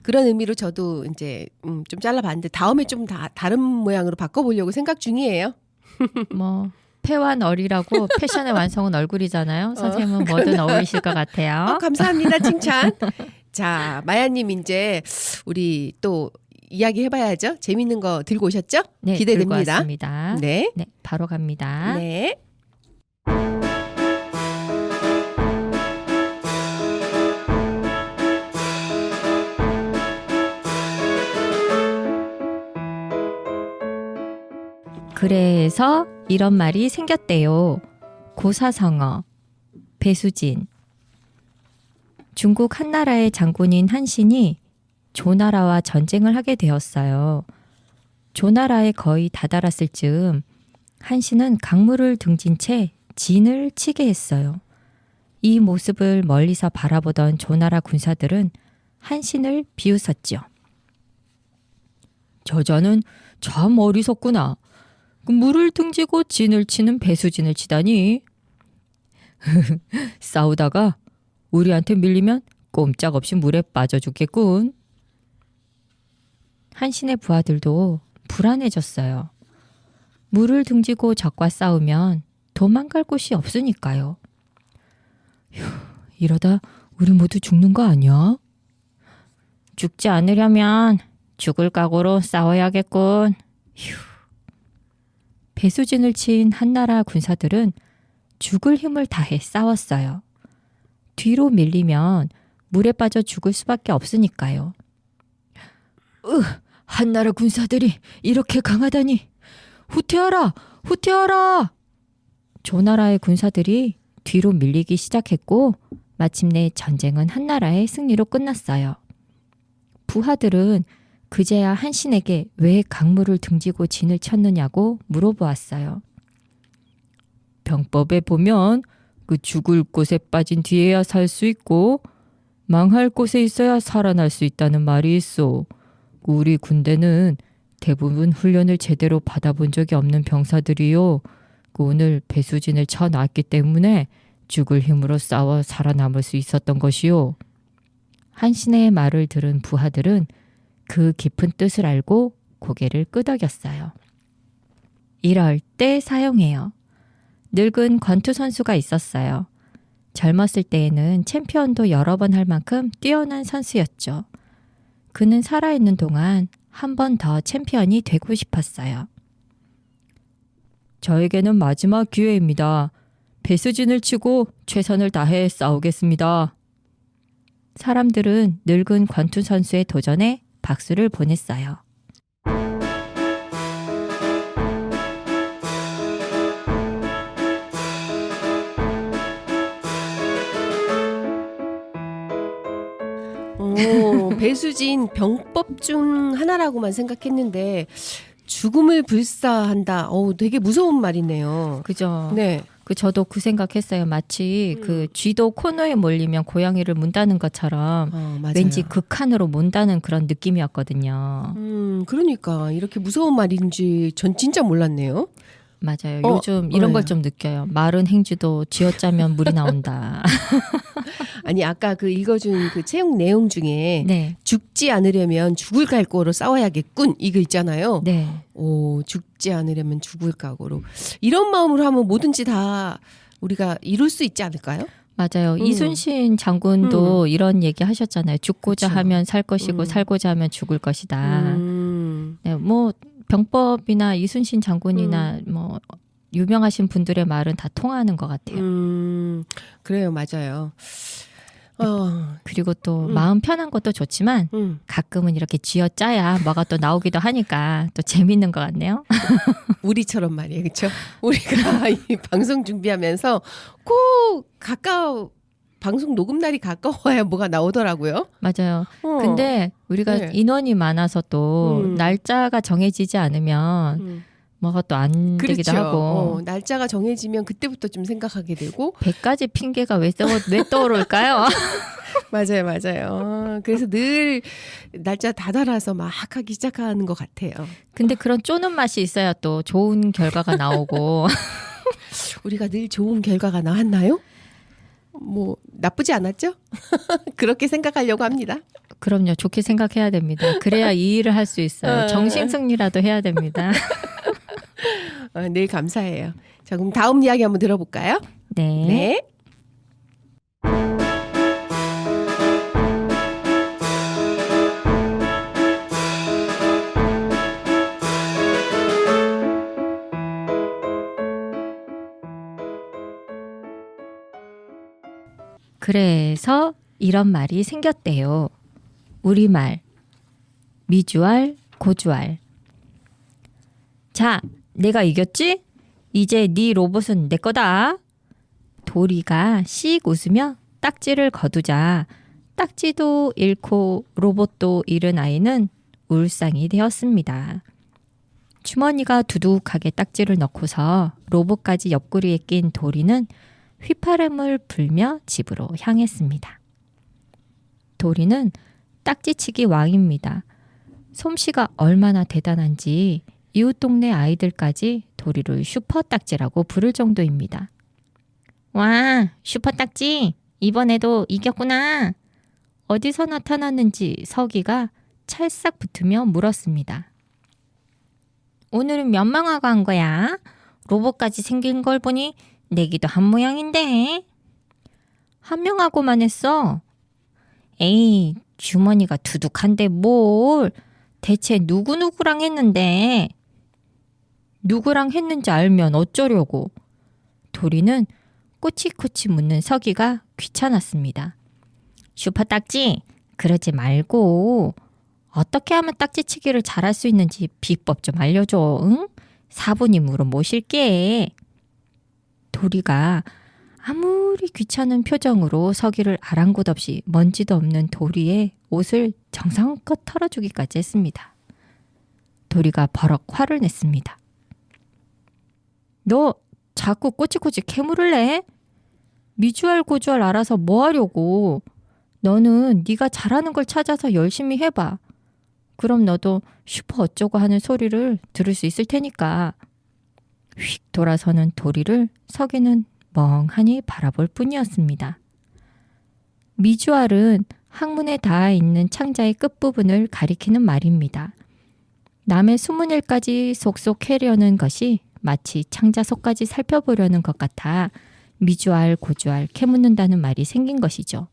그런 의미로 저도 이제 좀 잘라봤는데 다음에 좀 다른 모양으로 바꿔보려고 생각 중이에요. 뭐 패완 어리라고 패션의 완성은 얼굴이잖아요. 선생님은 뭐든 어울리실 것 같아요. 감사합니다. 칭찬. 자, 마야님 이제 우리 또 이야기 해봐야죠. 재밌는 거 들고 오셨죠? 네, 들고 기대됩니다. 왔습니다. 네. 네, 바로 갑니다. 네. 그래서 이런 말이 생겼대요. 고사성어, 배수진. 중국 한나라의 장군인 한신이 조나라와 전쟁을 하게 되었어요. 조나라에 거의 다다랐을 즈음 한신은 강물을 등진 채 진을 치게 했어요. 이 모습을 멀리서 바라보던 조나라 군사들은 한신을 비웃었죠. 저자는 참 어리석구나. 물을 등지고 진을 치는 배수진을 치다니. 싸우다가 우리한테 밀리면 꼼짝없이 물에 빠져 죽겠군. 한신의 부하들도 불안해졌어요. 물을 등지고 적과 싸우면 도망갈 곳이 없으니까요. 휴, 이러다 우리 모두 죽는 거 아니야? 죽지 않으려면 죽을 각오로 싸워야겠군. 휴. 배수진을 친 한나라 군사들은 죽을 힘을 다해 싸웠어요. 뒤로 밀리면 물에 빠져 죽을 수밖에 없으니까요. 한나라 군사들이 이렇게 강하다니. 후퇴하라! 후퇴하라! 조나라의 군사들이 뒤로 밀리기 시작했고 마침내 전쟁은 한나라의 승리로 끝났어요. 부하들은 그제야 한신에게 왜 강물을 등지고 진을 쳤느냐고 물어보았어요. 병법에 보면 그 죽을 곳에 빠진 뒤에야 살 수 있고 망할 곳에 있어야 살아날 수 있다는 말이 있어. 우리 군대는 대부분 훈련을 제대로 받아본 적이 없는 병사들이요. 오늘 배수진을 쳐놨기 때문에 죽을 힘으로 싸워 살아남을 수 있었던 것이요. 한신의 말을 들은 부하들은 그 깊은 뜻을 알고 고개를 끄덕였어요. 이럴 때 사용해요. 늙은 권투 선수가 있었어요. 젊었을 때에는 챔피언도 여러 번 할 만큼 뛰어난 선수였죠. 그는 살아있는 동안 한 번 더 챔피언이 되고 싶었어요. 저에게는 마지막 기회입니다. 배수진을 치고 최선을 다해 싸우겠습니다. 사람들은 늙은 권투 선수의 도전에 박수를 보냈어요. 배수진 병법 중 하나라고만 생각했는데 죽음을 불사한다. 되게 무서운 말이네요. 그죠? 네. 저도 그 생각했어요. 마치 그 쥐도 코너에 몰리면 고양이를 문다는 것처럼 맞아요. 왠지 극한으로 문다는 그런 느낌이었거든요. 그러니까 이렇게 무서운 말인지 전 진짜 몰랐네요. 맞아요. 요즘 이런 네. 걸 좀 느껴요. 마른 행주도 쥐어짜면 물이 나온다. 아니 아까 그 읽어준 그 체육 내용 중에 네. 죽지 않으려면 죽을 각오로 싸워야겠군 이거 있잖아요. 네. 죽지 않으려면 죽을 각오로 이런 마음으로 하면 뭐든지 다 우리가 이룰 수 있지 않을까요? 맞아요. 이순신 장군도 이런 얘기 하셨잖아요. 죽고자 그쵸. 하면 살 것이고 살고자 하면 죽을 것이다. 네, 뭐 병법이나 이순신 장군이나 뭐 유명하신 분들의 말은 다 통하는 것 같아요. 그래요, 맞아요. 그리고 또 마음 편한 것도 좋지만 가끔은 이렇게 쥐어짜야 뭐가 또 나오기도 하니까 또 재밌는 것 같네요. 우리처럼 말이에요, 그렇죠? 우리가 이 방송 준비하면서 꼭 방송 녹음 날이 가까워야 뭐가 나오더라고요. 맞아요. 근데 우리가 네. 인원이 많아서 또 날짜가 정해지지 않으면 뭐가 또 안 되기도 그렇죠. 하고 날짜가 정해지면 그때부터 좀 생각하게 되고 100가지 핑계가 왜 떠오를까요? 맞아요. 그래서 늘 날짜 다 달아서 막 하기 시작하는 것 같아요. 근데 그런 쪼는 맛이 있어야 또 좋은 결과가 나오고 우리가 늘 좋은 결과가 나왔나요? 뭐 나쁘지 않았죠? 그렇게 생각하려고 합니다. 그럼요. 좋게 생각해야 됩니다. 그래야 이 일을 할 수 있어요. 정신승리라도 해야 됩니다. 늘 감사해요. 자, 그럼 다음 이야기 한번 들어볼까요? 네. 네. 그래서 이런 말이 생겼대요. 우리말, 미주알, 고주알. 자, 내가 이겼지? 이제 네 로봇은 내 거다. 도리가 씩 웃으며 딱지를 거두자 딱지도 잃고 로봇도 잃은 아이는 울상이 되었습니다. 주머니가 두둑하게 딱지를 넣고서 로봇까지 옆구리에 낀 도리는 휘파람을 불며 집으로 향했습니다. 도리는 딱지치기 왕입니다. 솜씨가 얼마나 대단한지 이웃 동네 아이들까지 도리를 슈퍼딱지라고 부를 정도입니다. 와, 슈퍼딱지! 이번에도 이겼구나! 어디서 나타났는지 서기가 찰싹 붙으며 물었습니다. 오늘은 몇 명하고 한 거야? 로봇까지 생긴 걸 보니 내기도 한 모양인데. 한 명하고만 했어. 에이, 주머니가 두둑한데 뭘. 대체 누구누구랑 했는데. 누구랑 했는지 알면 어쩌려고. 도리는 꼬치꼬치 묻는 서기가 귀찮았습니다. 슈퍼딱지, 그러지 말고 어떻게 하면 딱지치기를 잘할 수 있는지 비법 좀 알려줘. 응? 사부님으로 모실게. 도리가 아무리 귀찮은 표정으로 서기를 아랑곳 없이 먼지도 없는 도리의 옷을 정성껏 털어주기까지 했습니다. 도리가 버럭 화를 냈습니다. 너 자꾸 꼬치꼬치 캐물을 내? 미주알 고주알 알아서 뭐 하려고. 너는 네가 잘하는 걸 찾아서 열심히 해봐. 그럼 너도 슈퍼 어쩌고 하는 소리를 들을 수 있을 테니까. 휙 돌아서는 도리를 서기는 멍하니 바라볼 뿐이었습니다. 미주알은 학문에 닿아 있는 창자의 끝부분을 가리키는 말입니다. 남의 숨은 일까지 속속 캐려는 것이 마치 창자 속까지 살펴보려는 것 같아 미주알, 고주알, 캐묻는다는 말이 생긴 것이죠.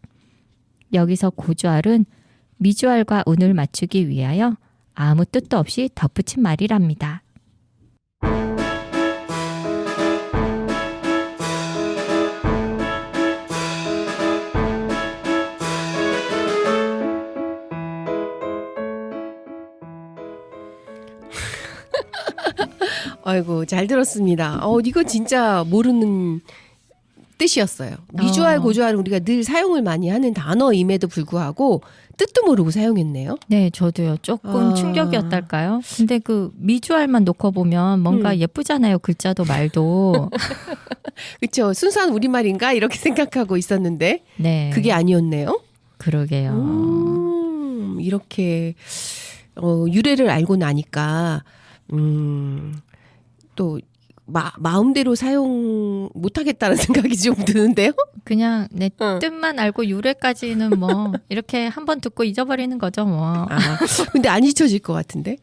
여기서 고주알은 미주알과 운을 맞추기 위하여 아무 뜻도 없이 덧붙인 말이랍니다. 아이고, 잘 들었습니다. 이거 진짜 모르는 뜻이었어요. 미주알, 고주알은 우리가 늘 사용을 많이 하는 단어임에도 불구하고 뜻도 모르고 사용했네요. 네, 저도요. 조금 충격이었달까요? 근데 그 미주알만 놓고 보면 뭔가 예쁘잖아요. 글자도 말도. 그렇죠. 순수한 우리말인가 이렇게 생각하고 있었는데 네. 그게 아니었네요. 그러게요. 이렇게 유래를 알고 나니까 또 마음대로 사용 못하겠다는 생각이 좀 드는데요. 그냥 내 뜻만 알고 유래까지는 뭐 이렇게 한번 듣고 잊어버리는 거죠 뭐. 근데 안 잊혀질 것 같은데.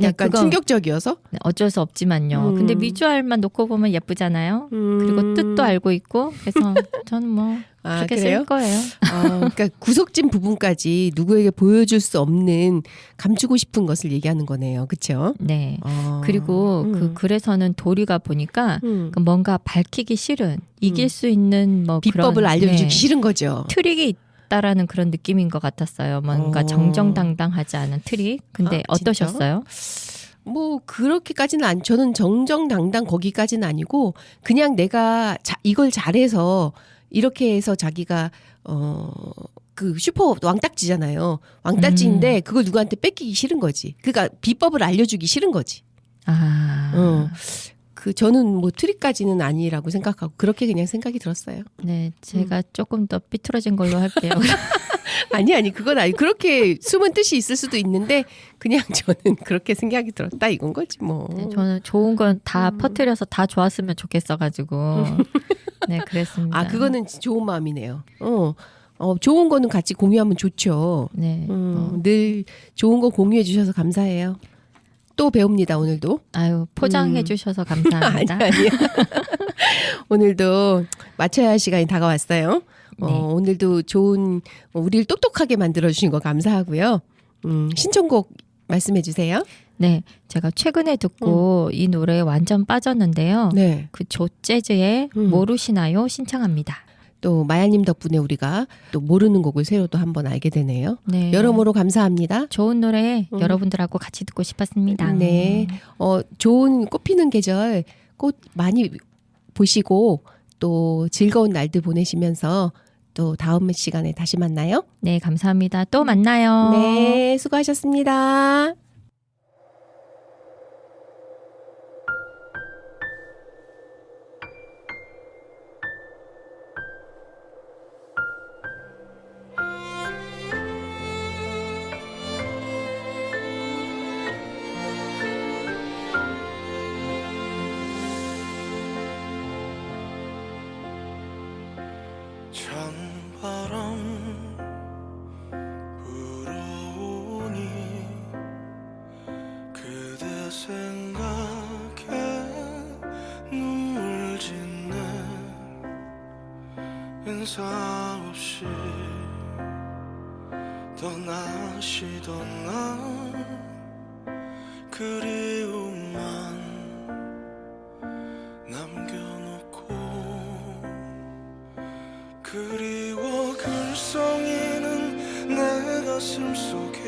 약간 그거 충격적이어서. 네, 어쩔 수 없지만요. 근데 미주알만 놓고 보면 예쁘잖아요. 그리고 뜻도 알고 있고 그래서 저는 뭐 그렇게 그래요? 쓸 거예요. 그러니까 구석진 부분까지 누구에게 보여줄 수 없는 감추고 싶은 것을 얘기하는 거네요. 그렇죠? 네. 그리고 그래서는 도리가 보니까 뭔가 밝히기 싫은 이길 수 있는 뭐 비법을 그런, 알려주기 네, 싫은 거죠. 트릭이 있다라는 그런 느낌인 것 같았어요. 뭔가 정정당당하지 않은 트릭. 근데 어떠셨어요? 뭐 그렇게까지는 저는 정정당당 거기까지는 아니고 그냥 내가 이걸 잘해서 이렇게 해서 자기가 그 슈퍼 왕딱지잖아요. 왕딱지인데 그걸 누구한테 뺏기기 싫은 거지. 그러니까 비법을 알려주기 싫은 거지. 저는 뭐 트릭까지는 아니라고 생각하고 그렇게 그냥 생각이 들었어요. 네, 제가 조금 더 삐뚤어진 걸로 할게요. 아니 그건 아니 그렇게 숨은 뜻이 있을 수도 있는데 그냥 저는 그렇게 생각이 들었다 이건 거지 뭐. 네, 저는 좋은 건 다 퍼뜨려서 다 좋았으면 좋겠어가지고 네 그랬습니다. 아 그거는 좋은 마음이네요. 좋은 거는 같이 공유하면 좋죠. 네. 늘 좋은 거 공유해 주셔서 감사해요. 또 배웁니다 오늘도. 아유 포장해 주셔서 감사합니다. 아니야. 오늘도 마쳐야 할 시간이 다가왔어요. 네. 오늘도 좋은 우리를 똑똑하게 만들어 주신 거 감사하고요. 신청곡 말씀해 주세요. 네, 제가 최근에 듣고 이 노래에 완전 빠졌는데요. 네. 그 조재즈의 모르시나요 신청합니다. 또 마야님 덕분에 우리가 또 모르는 곡을 새로 또 한번 알게 되네요. 네. 여러모로 감사합니다. 좋은 노래 여러분들하고 같이 듣고 싶었습니다. 네. 좋은 꽃피는 계절 꽃 많이 보시고 또 즐거운 날들 보내시면서 또 다음 시간에 다시 만나요. 네, 감사합니다. 또 만나요. 네, 수고하셨습니다. 찬바람 불어오니 그대 생각에 눈물 짓네 인사 없이 떠나시던 날 그리움만 남겨놓고 그리워 글썽이는 내 가슴 속에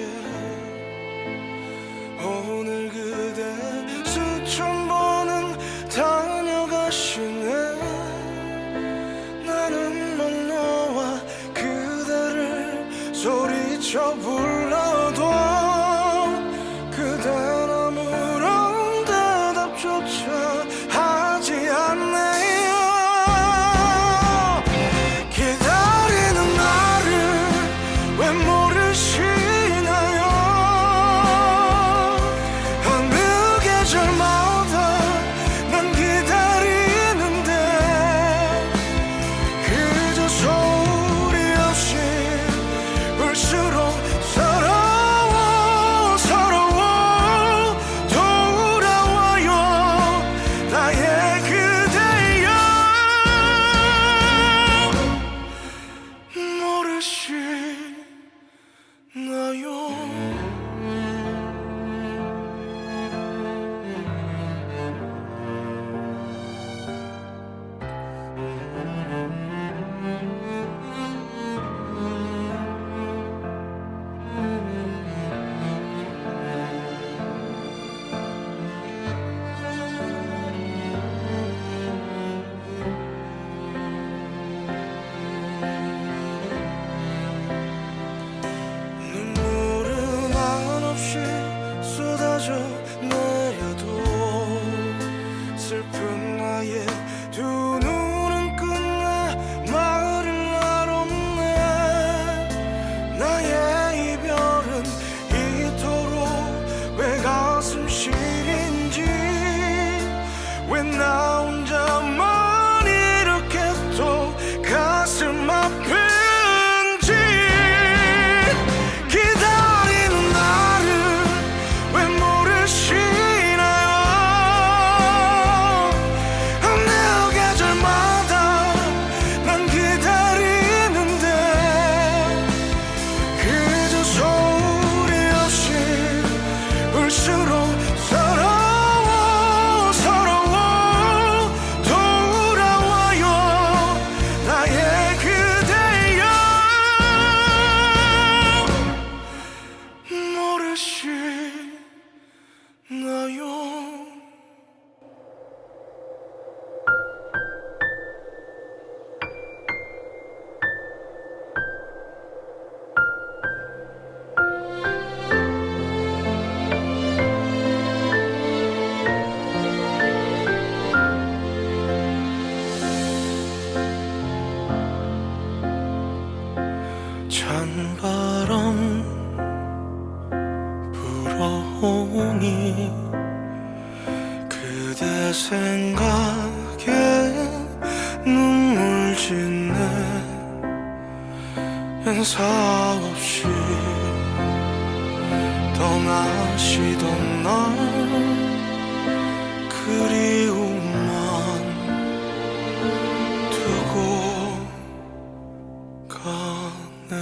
오늘 그대 수천 번은 다녀가시네 나는 막 너와 그대를 소리쳐 불러도 그댄 아무런 대답조차 하지 않네요 기다리는 나를 왜 모르시나요 어느 계절마다 난 기다리는데 그저 소리 없이 볼수록 보니 그대 생각에 눈물 짓네 인사 없이 떠나시던 날 그리움만 두고 가네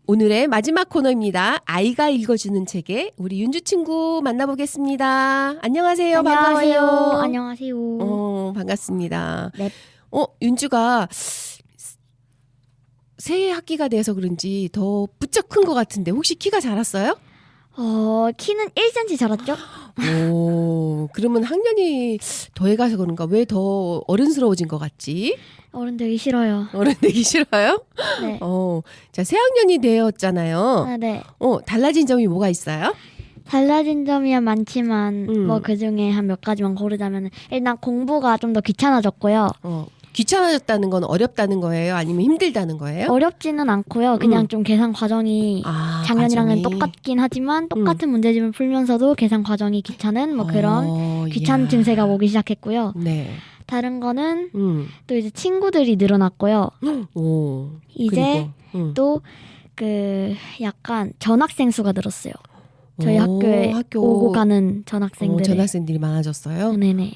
오늘의 마지막 코너입니다. 아이가 읽어주는 책에 우리 윤주 친구 만나보겠습니다. 안녕하세요. 반가워요. 안녕하세요. 반갑습니다. 네. 윤주가 새 학기가 돼서 그런지 더 부쩍 큰 것 같은데 혹시 키가 자랐어요? 키는 1cm 자랐죠? 오, 그러면 학년이 더해가서 그런가? 왜 더 어른스러워진 것 같지? 어른 되기 싫어요. 어른 되기 싫어요? 네. 자, 새 학년이 되었잖아요. 아, 네. 달라진 점이 뭐가 있어요? 달라진 점이야 많지만 뭐 그중에 한 몇 가지만 고르자면 일단 공부가 좀 더 귀찮아졌고요. 귀찮아졌다는 건 어렵다는 거예요? 아니면 힘들다는 거예요? 어렵지는 않고요. 그냥 좀 계산 과정이 작년이랑은 과정이. 똑같긴 하지만 똑같은 문제집을 풀면서도 계산 과정이 귀찮은 뭐 그런 귀찮은 이야. 증세가 오기 시작했고요. 네. 다른 거는 또 이제 친구들이 늘어났고요. 오. 이제 그리고, 또 그 약간 전학생 수가 늘었어요. 저희 학교에 오고 가는 전학생들. 전학생들이 많아졌어요? 네네.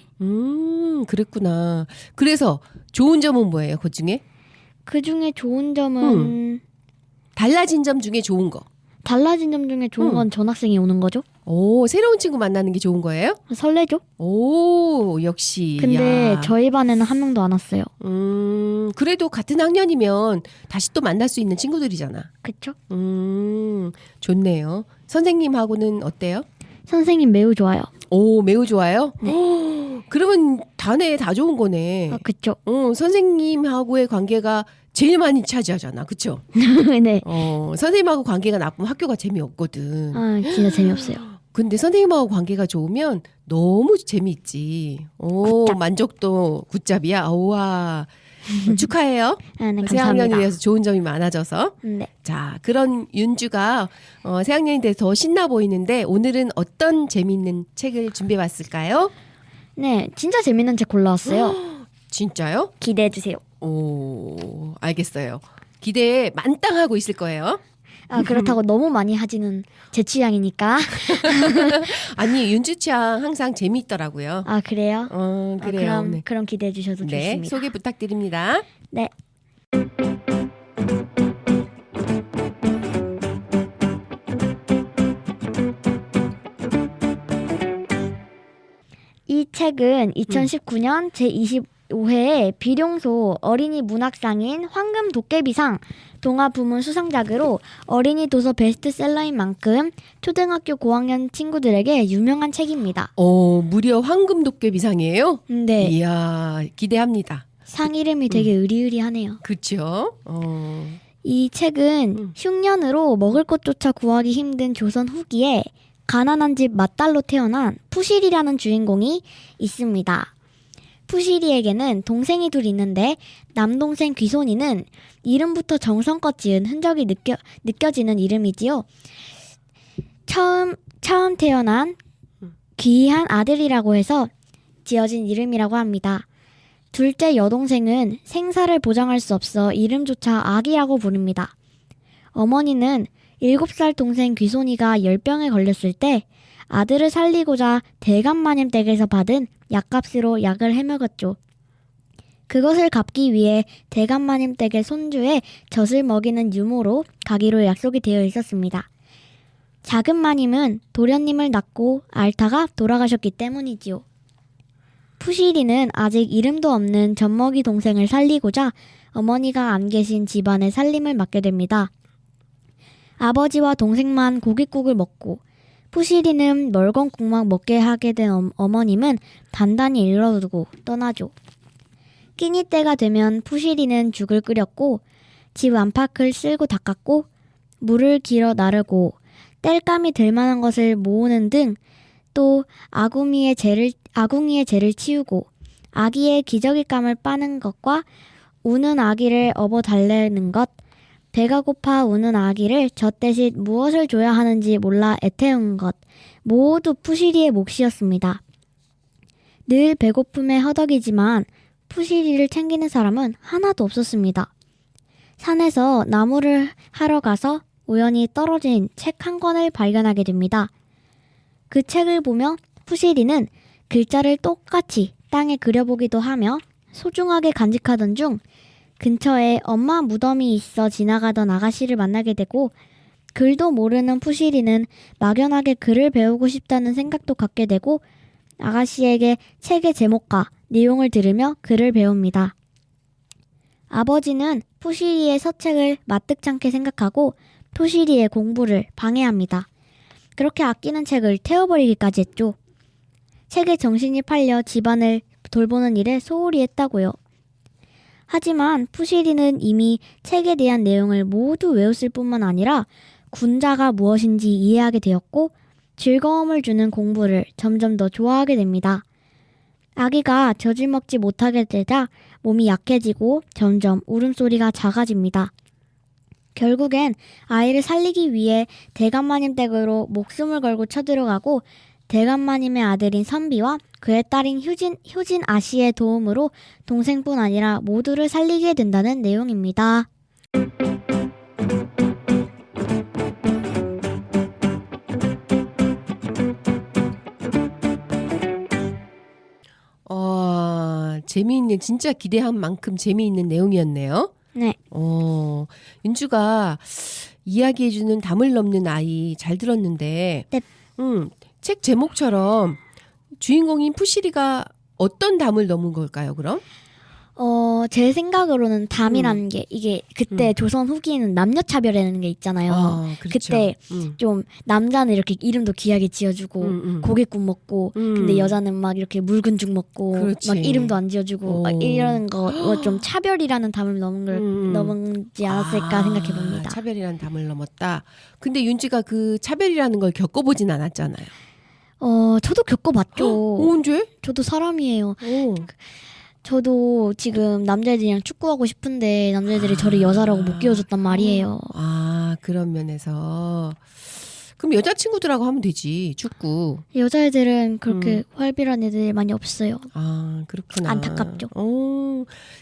그랬구나. 그래서 좋은 점은 뭐예요? 그 중에? 그 중에 좋은 점은 달라진 점 중에 좋은 거. 달라진 점 중에 좋은 건 전학생이 오는 거죠. 오, 새로운 친구 만나는 게 좋은 거예요? 설레죠. 오, 역시. 근데 야. 저희 반에는 한 명도 안 왔어요. 그래도 같은 학년이면 다시 또 만날 수 있는 친구들이잖아. 그쵸? 좋네요. 선생님하고는 어때요? 선생님 매우 좋아요. 오, 매우 좋아요? 그러면 다네 다 좋은 거네. 아, 그쵸. 선생님하고의 관계가 제일 많이 차지하잖아. 그쵸? 네. 선생님하고 관계가 나쁘면 학교가 재미없거든. 아, 진짜 재미없어요. 근데 선생님하고 관계가 좋으면 너무 재미있지. 오, 만족도 굿잡이야. 우와. 축하해요. 아, 네, 새 학년이 감사합니다. 돼서 좋은 점이 많아져서. 네. 자, 그런 윤주가 새 학년이 돼서 더 신나 보이는데 오늘은 어떤 재미있는 책을 준비해봤을까요? 네, 진짜 재밌는 책 골라왔어요. 진짜요? 기대해주세요. 오, 알겠어요. 기대에 만땅하고 있을 거예요. 아, 그렇다고 너무 많이 하지는 제 취향이니까. 아니, 윤주 취향 항상 재미있더라고요. 아, 그래요? 그래요. 아, 네. 그럼 기대해 주셔도 네, 좋습니다. 소개 부탁드립니다. 네. 이 책은 2019년 제25회 비룡소 어린이 문학상인 황금 도깨비상 동화 부문 수상작으로 어린이 도서 베스트셀러인 만큼 초등학교 고학년 친구들에게 유명한 책입니다. 무려 황금 도깨비상이에요? 네. 이야, 기대합니다. 상 이름이 되게 의리의리하네요. 그렇죠. 이 책은 흉년으로 먹을 것조차 구하기 힘든 조선 후기에 가난한 집 맏딸로 태어난 푸실이라는 주인공이 있습니다. 푸실이에게는 동생이 둘 있는데 남동생 귀손이는 이름부터 정성껏 지은 흔적이 느껴지는 이름이지요. 처음 태어난 귀한 아들이라고 해서 지어진 이름이라고 합니다. 둘째 여동생은 생사를 보장할 수 없어 이름조차 아기라고 부릅니다. 어머니는 7살 동생 귀손이가 열병에 걸렸을 때 아들을 살리고자 대감마님 댁에서 받은 약값으로 약을 해먹었죠. 그것을 갚기 위해 대감마님 댁의 손주의 젖을 먹이는 유모로 가기로 약속이 되어 있었습니다. 작은 마님은 도련님을 낳고 앓다가 돌아가셨기 때문이지요. 푸시리는 아직 이름도 없는 젖먹이 동생을 살리고자 어머니가 안 계신 집안의 살림을 맡게 됩니다. 아버지와 동생만 고깃국을 먹고 푸시리는 멀건 국만 먹게 하게 된 어머님은 단단히 일러두고 떠나죠. 끼니 때가 되면 푸시리는 죽을 끓였고 집 안팎을 쓸고 닦았고 물을 길어 나르고 땔감이 될 만한 것을 모으는 등 또 아궁이의 재를 치우고 아기의 기저귀감을 빠는 것과 우는 아기를 업어 달래는 것, 배가 고파 우는 아기를 젖 대신 무엇을 줘야 하는지 몰라 애태운 것, 모두 푸시리의 몫이었습니다. 늘 배고픔에 허덕이지만 푸시리를 챙기는 사람은 하나도 없었습니다. 산에서 나무를 하러 가서 우연히 떨어진 책 한 권을 발견하게 됩니다. 그 책을 보며 푸시리는 글자를 똑같이 땅에 그려보기도 하며 소중하게 간직하던 중 근처에 엄마 무덤이 있어 지나가던 아가씨를 만나게 되고 글도 모르는 푸시리는 막연하게 글을 배우고 싶다는 생각도 갖게 되고 아가씨에게 책의 제목과 내용을 들으며 글을 배웁니다. 아버지는 푸시리의 서책을 마뜩찮게 생각하고 푸시리의 공부를 방해합니다. 그렇게 아끼는 책을 태워버리기까지 했죠. 책에 정신이 팔려 집안을 돌보는 일에 소홀히 했다고요. 하지만 푸시리는 이미 책에 대한 내용을 모두 외웠을 뿐만 아니라 군자가 무엇인지 이해하게 되었고 즐거움을 주는 공부를 점점 더 좋아하게 됩니다. 아기가 젖을 먹지 못하게 되자 몸이 약해지고 점점 울음소리가 작아집니다. 결국엔 아이를 살리기 위해 대감마님 댁으로 목숨을 걸고 쳐들어가고 대감마님의 아들인 선비와 그의 딸인 효진 아씨의 도움으로 동생뿐 아니라 모두를 살리게 된다는 내용입니다. 재미있는 진짜 기대한 만큼 재미있는 내용이었네요. 네. 윤주가 이야기해주는 담을 넘는 아이 잘 들었는데 네. 책 제목처럼 주인공인 푸시리가 어떤 담을 넘은 걸까요, 그럼? 제 생각으로는 담이라는 게 이게 그때 조선 후기에는 남녀차별이라는 게 있잖아요. 그렇죠. 그때 좀 남자는 이렇게 이름도 귀하게 지어주고 고깃국 먹고 근데 여자는 막 이렇게 묽은 죽 먹고 그렇지. 막 이름도 안 지어주고 막 이러는 거 좀 차별이라는 담을 넘지 않았을까 생각해 봅니다. 차별이라는 담을 넘었다. 근데 윤지가 그 차별이라는 걸 겪어보진 않았잖아요. 저도 겪어봤죠. 언제? 저도 사람이에요. 저도 지금 남자애들이랑 축구하고 싶은데 남자애들이 저를 여자라고 못 끼워줬단 말이에요. 그런 면에서 그럼 여자친구들하고 하면 되지, 축구. 여자애들은 그렇게 활발한 애들이 많이 없어요. 그렇구나. 안타깝죠.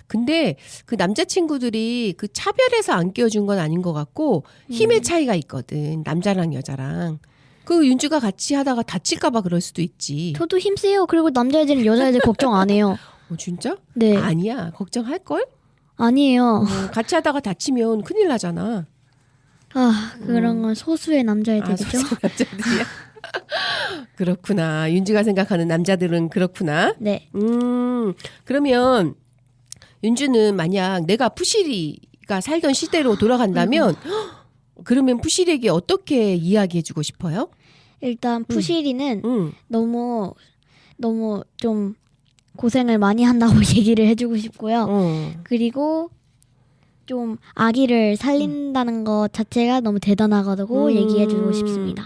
근데 그 남자친구들이 그 차별해서 안 끼워준 건 아닌 것 같고 힘의 차이가 있거든, 남자랑 여자랑. 그 윤주가 같이 하다가 다칠까봐 그럴 수도 있지. 저도 힘세요. 그리고 남자애들은 여자애들 걱정 안 해요. 진짜? 네. 아니야, 걱정할걸? 아니에요. 같이 하다가 다치면 큰일 나잖아. 그런 건 소수의 남자애들이죠. 남자들이야. 그렇구나. 윤주가 생각하는 남자들은 그렇구나. 네. 그러면 윤주는 만약 내가 푸시리가 살던 시대로 돌아간다면 그러면 푸시리에게 어떻게 이야기해주고 싶어요? 일단 푸시리는 너무 좀 고생을 많이 한다고 얘기를 해주고 싶고요. 그리고 좀 아기를 살린다는 것 자체가 너무 대단하다고 얘기해주고 싶습니다.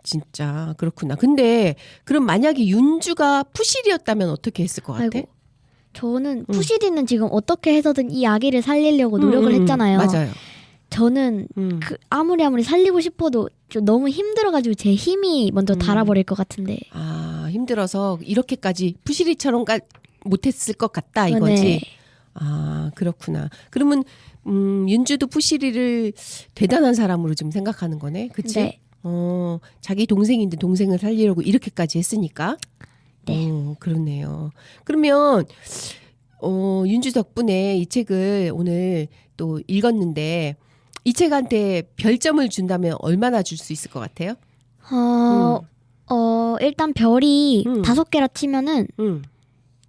진짜 그렇구나. 근데 그럼 만약에 윤주가 푸시리였다면 어떻게 했을 것 같아? 아이고, 저는 푸시리는 지금 어떻게 해서든 이 아기를 살리려고 노력을 했잖아요. 맞아요. 저는 아무리 살리고 싶어도 좀 너무 힘들어가지고 제 힘이 먼저 닳아버릴 것 같은데. 힘들어서 이렇게까지 푸시리처럼 못했을 것 같다 이거지. 네. 그렇구나. 그러면 윤주도 푸시리를 대단한 사람으로 좀 생각하는 거네, 그치? 네. 자기 동생인데 동생을 살리려고 이렇게까지 했으니까. 네. 그렇네요. 그러면 윤주 덕분에 이 책을 오늘 또 읽었는데 이 책한테 별점을 준다면 얼마나 줄 수 있을 것 같아요? 일단 별이 음. 5개라 치면은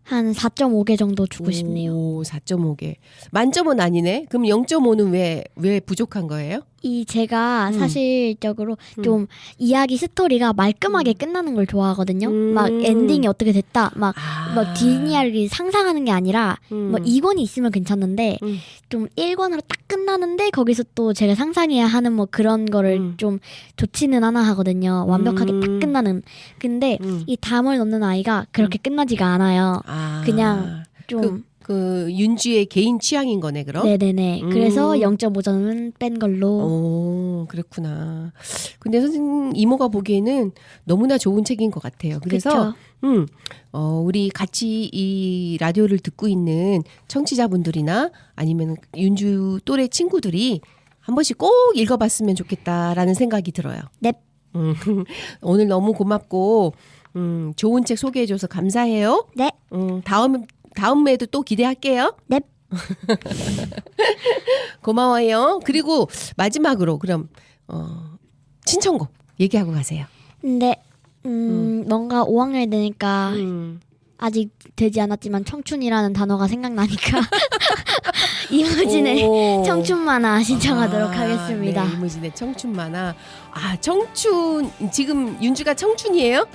한 4.5개 정도 주고 싶네요. 오, 4.5개. 만점은 아니네. 그럼 0.5는 왜 부족한 거예요? 제가 음. 사실적으로 음. 좀 이야기 스토리가 말끔하게 끝나는 걸 좋아하거든요. 막 엔딩이 어떻게 됐다, 막 뭐 뒷이야기를 상상하는 게 아니라 뭐 2권이 있으면 괜찮은데 음. 좀 1권으로 딱 끝나는데 거기서 또 제가 상상해야 하는 뭐 그런 거를 좀 좋지는 않아 하거든요. 완벽하게 딱 끝나는. 근데 이 담을 넣는 아이가 그렇게 끝나지가 않아요. 그냥 좀 그 윤주의 개인 취향인 거네, 그럼? 네네네. 그래서 0.5점은 뺀 걸로. 오, 그렇구나. 근데 선생님 이모가 보기에는 너무나 좋은 책인 것 같아요. 그래서 그쵸? 우리 같이 이 라디오를 듣고 있는 청취자분들이나 아니면 윤주 또래 친구들이 한 번씩 꼭 읽어봤으면 좋겠다라는 생각이 들어요. 넵. 오늘 너무 고맙고 좋은 책 소개해줘서 감사해요. 네. 다음에도 또 기대할게요. 넵. 고마워요. 그리고 마지막으로 그럼 신청곡 얘기하고 가세요. 근데 뭔가 5학년이 되니까 아직 되지 않았지만 청춘이라는 단어가 생각나니까 이무진의 오. 청춘 만화 신청하도록 하겠습니다. 네, 이무진의 청춘 만화. 청춘 지금 윤주가 청춘이에요?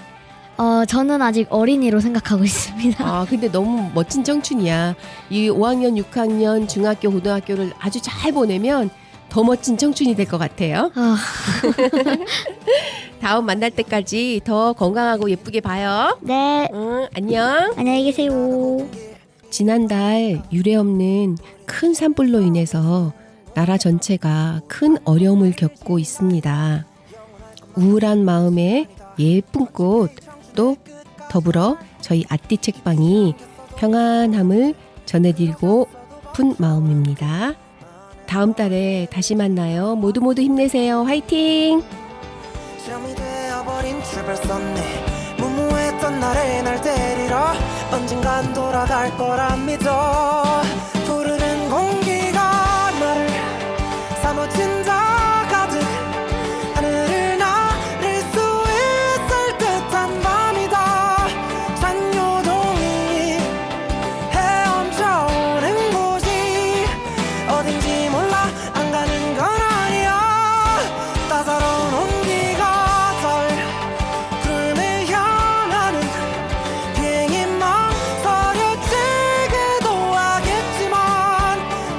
저는 아직 어린이로 생각하고 있습니다. 근데 너무 멋진 청춘이야. 이 5학년, 6학년, 중학교, 고등학교를 아주 잘 보내면 더 멋진 청춘이 될 것 같아요. 다음 만날 때까지 더 건강하고 예쁘게 봐요. 네. 안녕. 안녕히 계세요. 지난달 유례없는 큰 산불로 인해서 나라 전체가 큰 어려움을 겪고 있습니다. 우울한 마음에 예쁜 꽃, 또 더불어 저희 아띠 책방이 평안함을 전해드리고픈 마음입니다. 다음 달에 다시 만나요. 모두 힘내세요. 화이팅! 잠이 되어버린 출발선네 무모했던 날에 날 데리러 언젠간 돌아갈 거라 믿어 푸르른 공기가 나를 사무친다 가득 하늘을 나를 수 있을 듯한 밤이다 산요동이 헤엄쳐오는 곳이 어딘지 몰라 안 가는 건 아니야 따사로운 온기가 덜 구름을 향하는 비행이 망설여지기도 하겠지만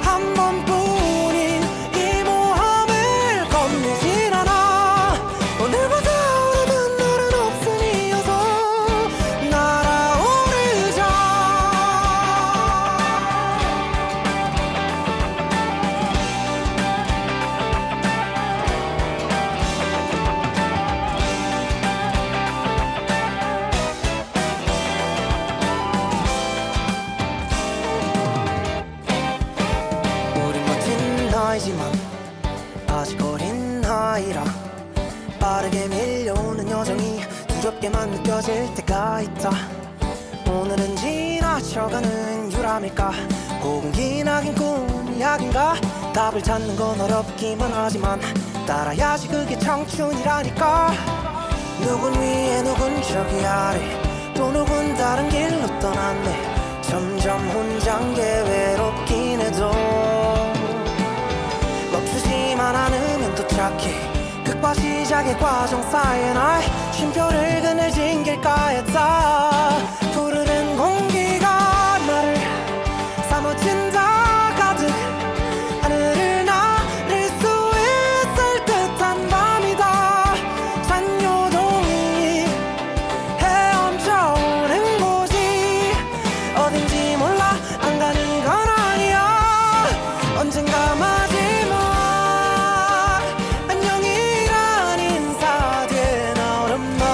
한 번뿐인 이 모험을 겁내진 않아 오늘보다 오래된 날은 없으니어서 날아오르자 우린 멋진 나이지만 아직 어린 아이라 빠르게 밀려오는 여정이 두렵게만 느껴질 때가 있다 오늘은 지나쳐가는 유람일까 혹은 기나긴 꿈이 약인가 답을 찾는 건 어렵기만 하지만 따라야지 그게 청춘이라니까 누군 위에 누군 저기 아래 또 누군 다른 길로 떠났네 점점 혼자인 게 외롭긴 해도 멈추지만 않으면 도착해 끝과 시작의 과정 사이에 날 쉼표를 그늘진 길가에 다 푸르른 공기가 나를 사무친다 가득 하늘을 나를 수 있을 듯한 밤이다 산요동이 헤엄쳐오는 곳이 어딘지 몰라 안 가는 건 아니야 언젠가 마지막 안녕이란 인사 뒤에 나오는 말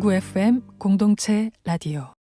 공구 FM 공동체 라디오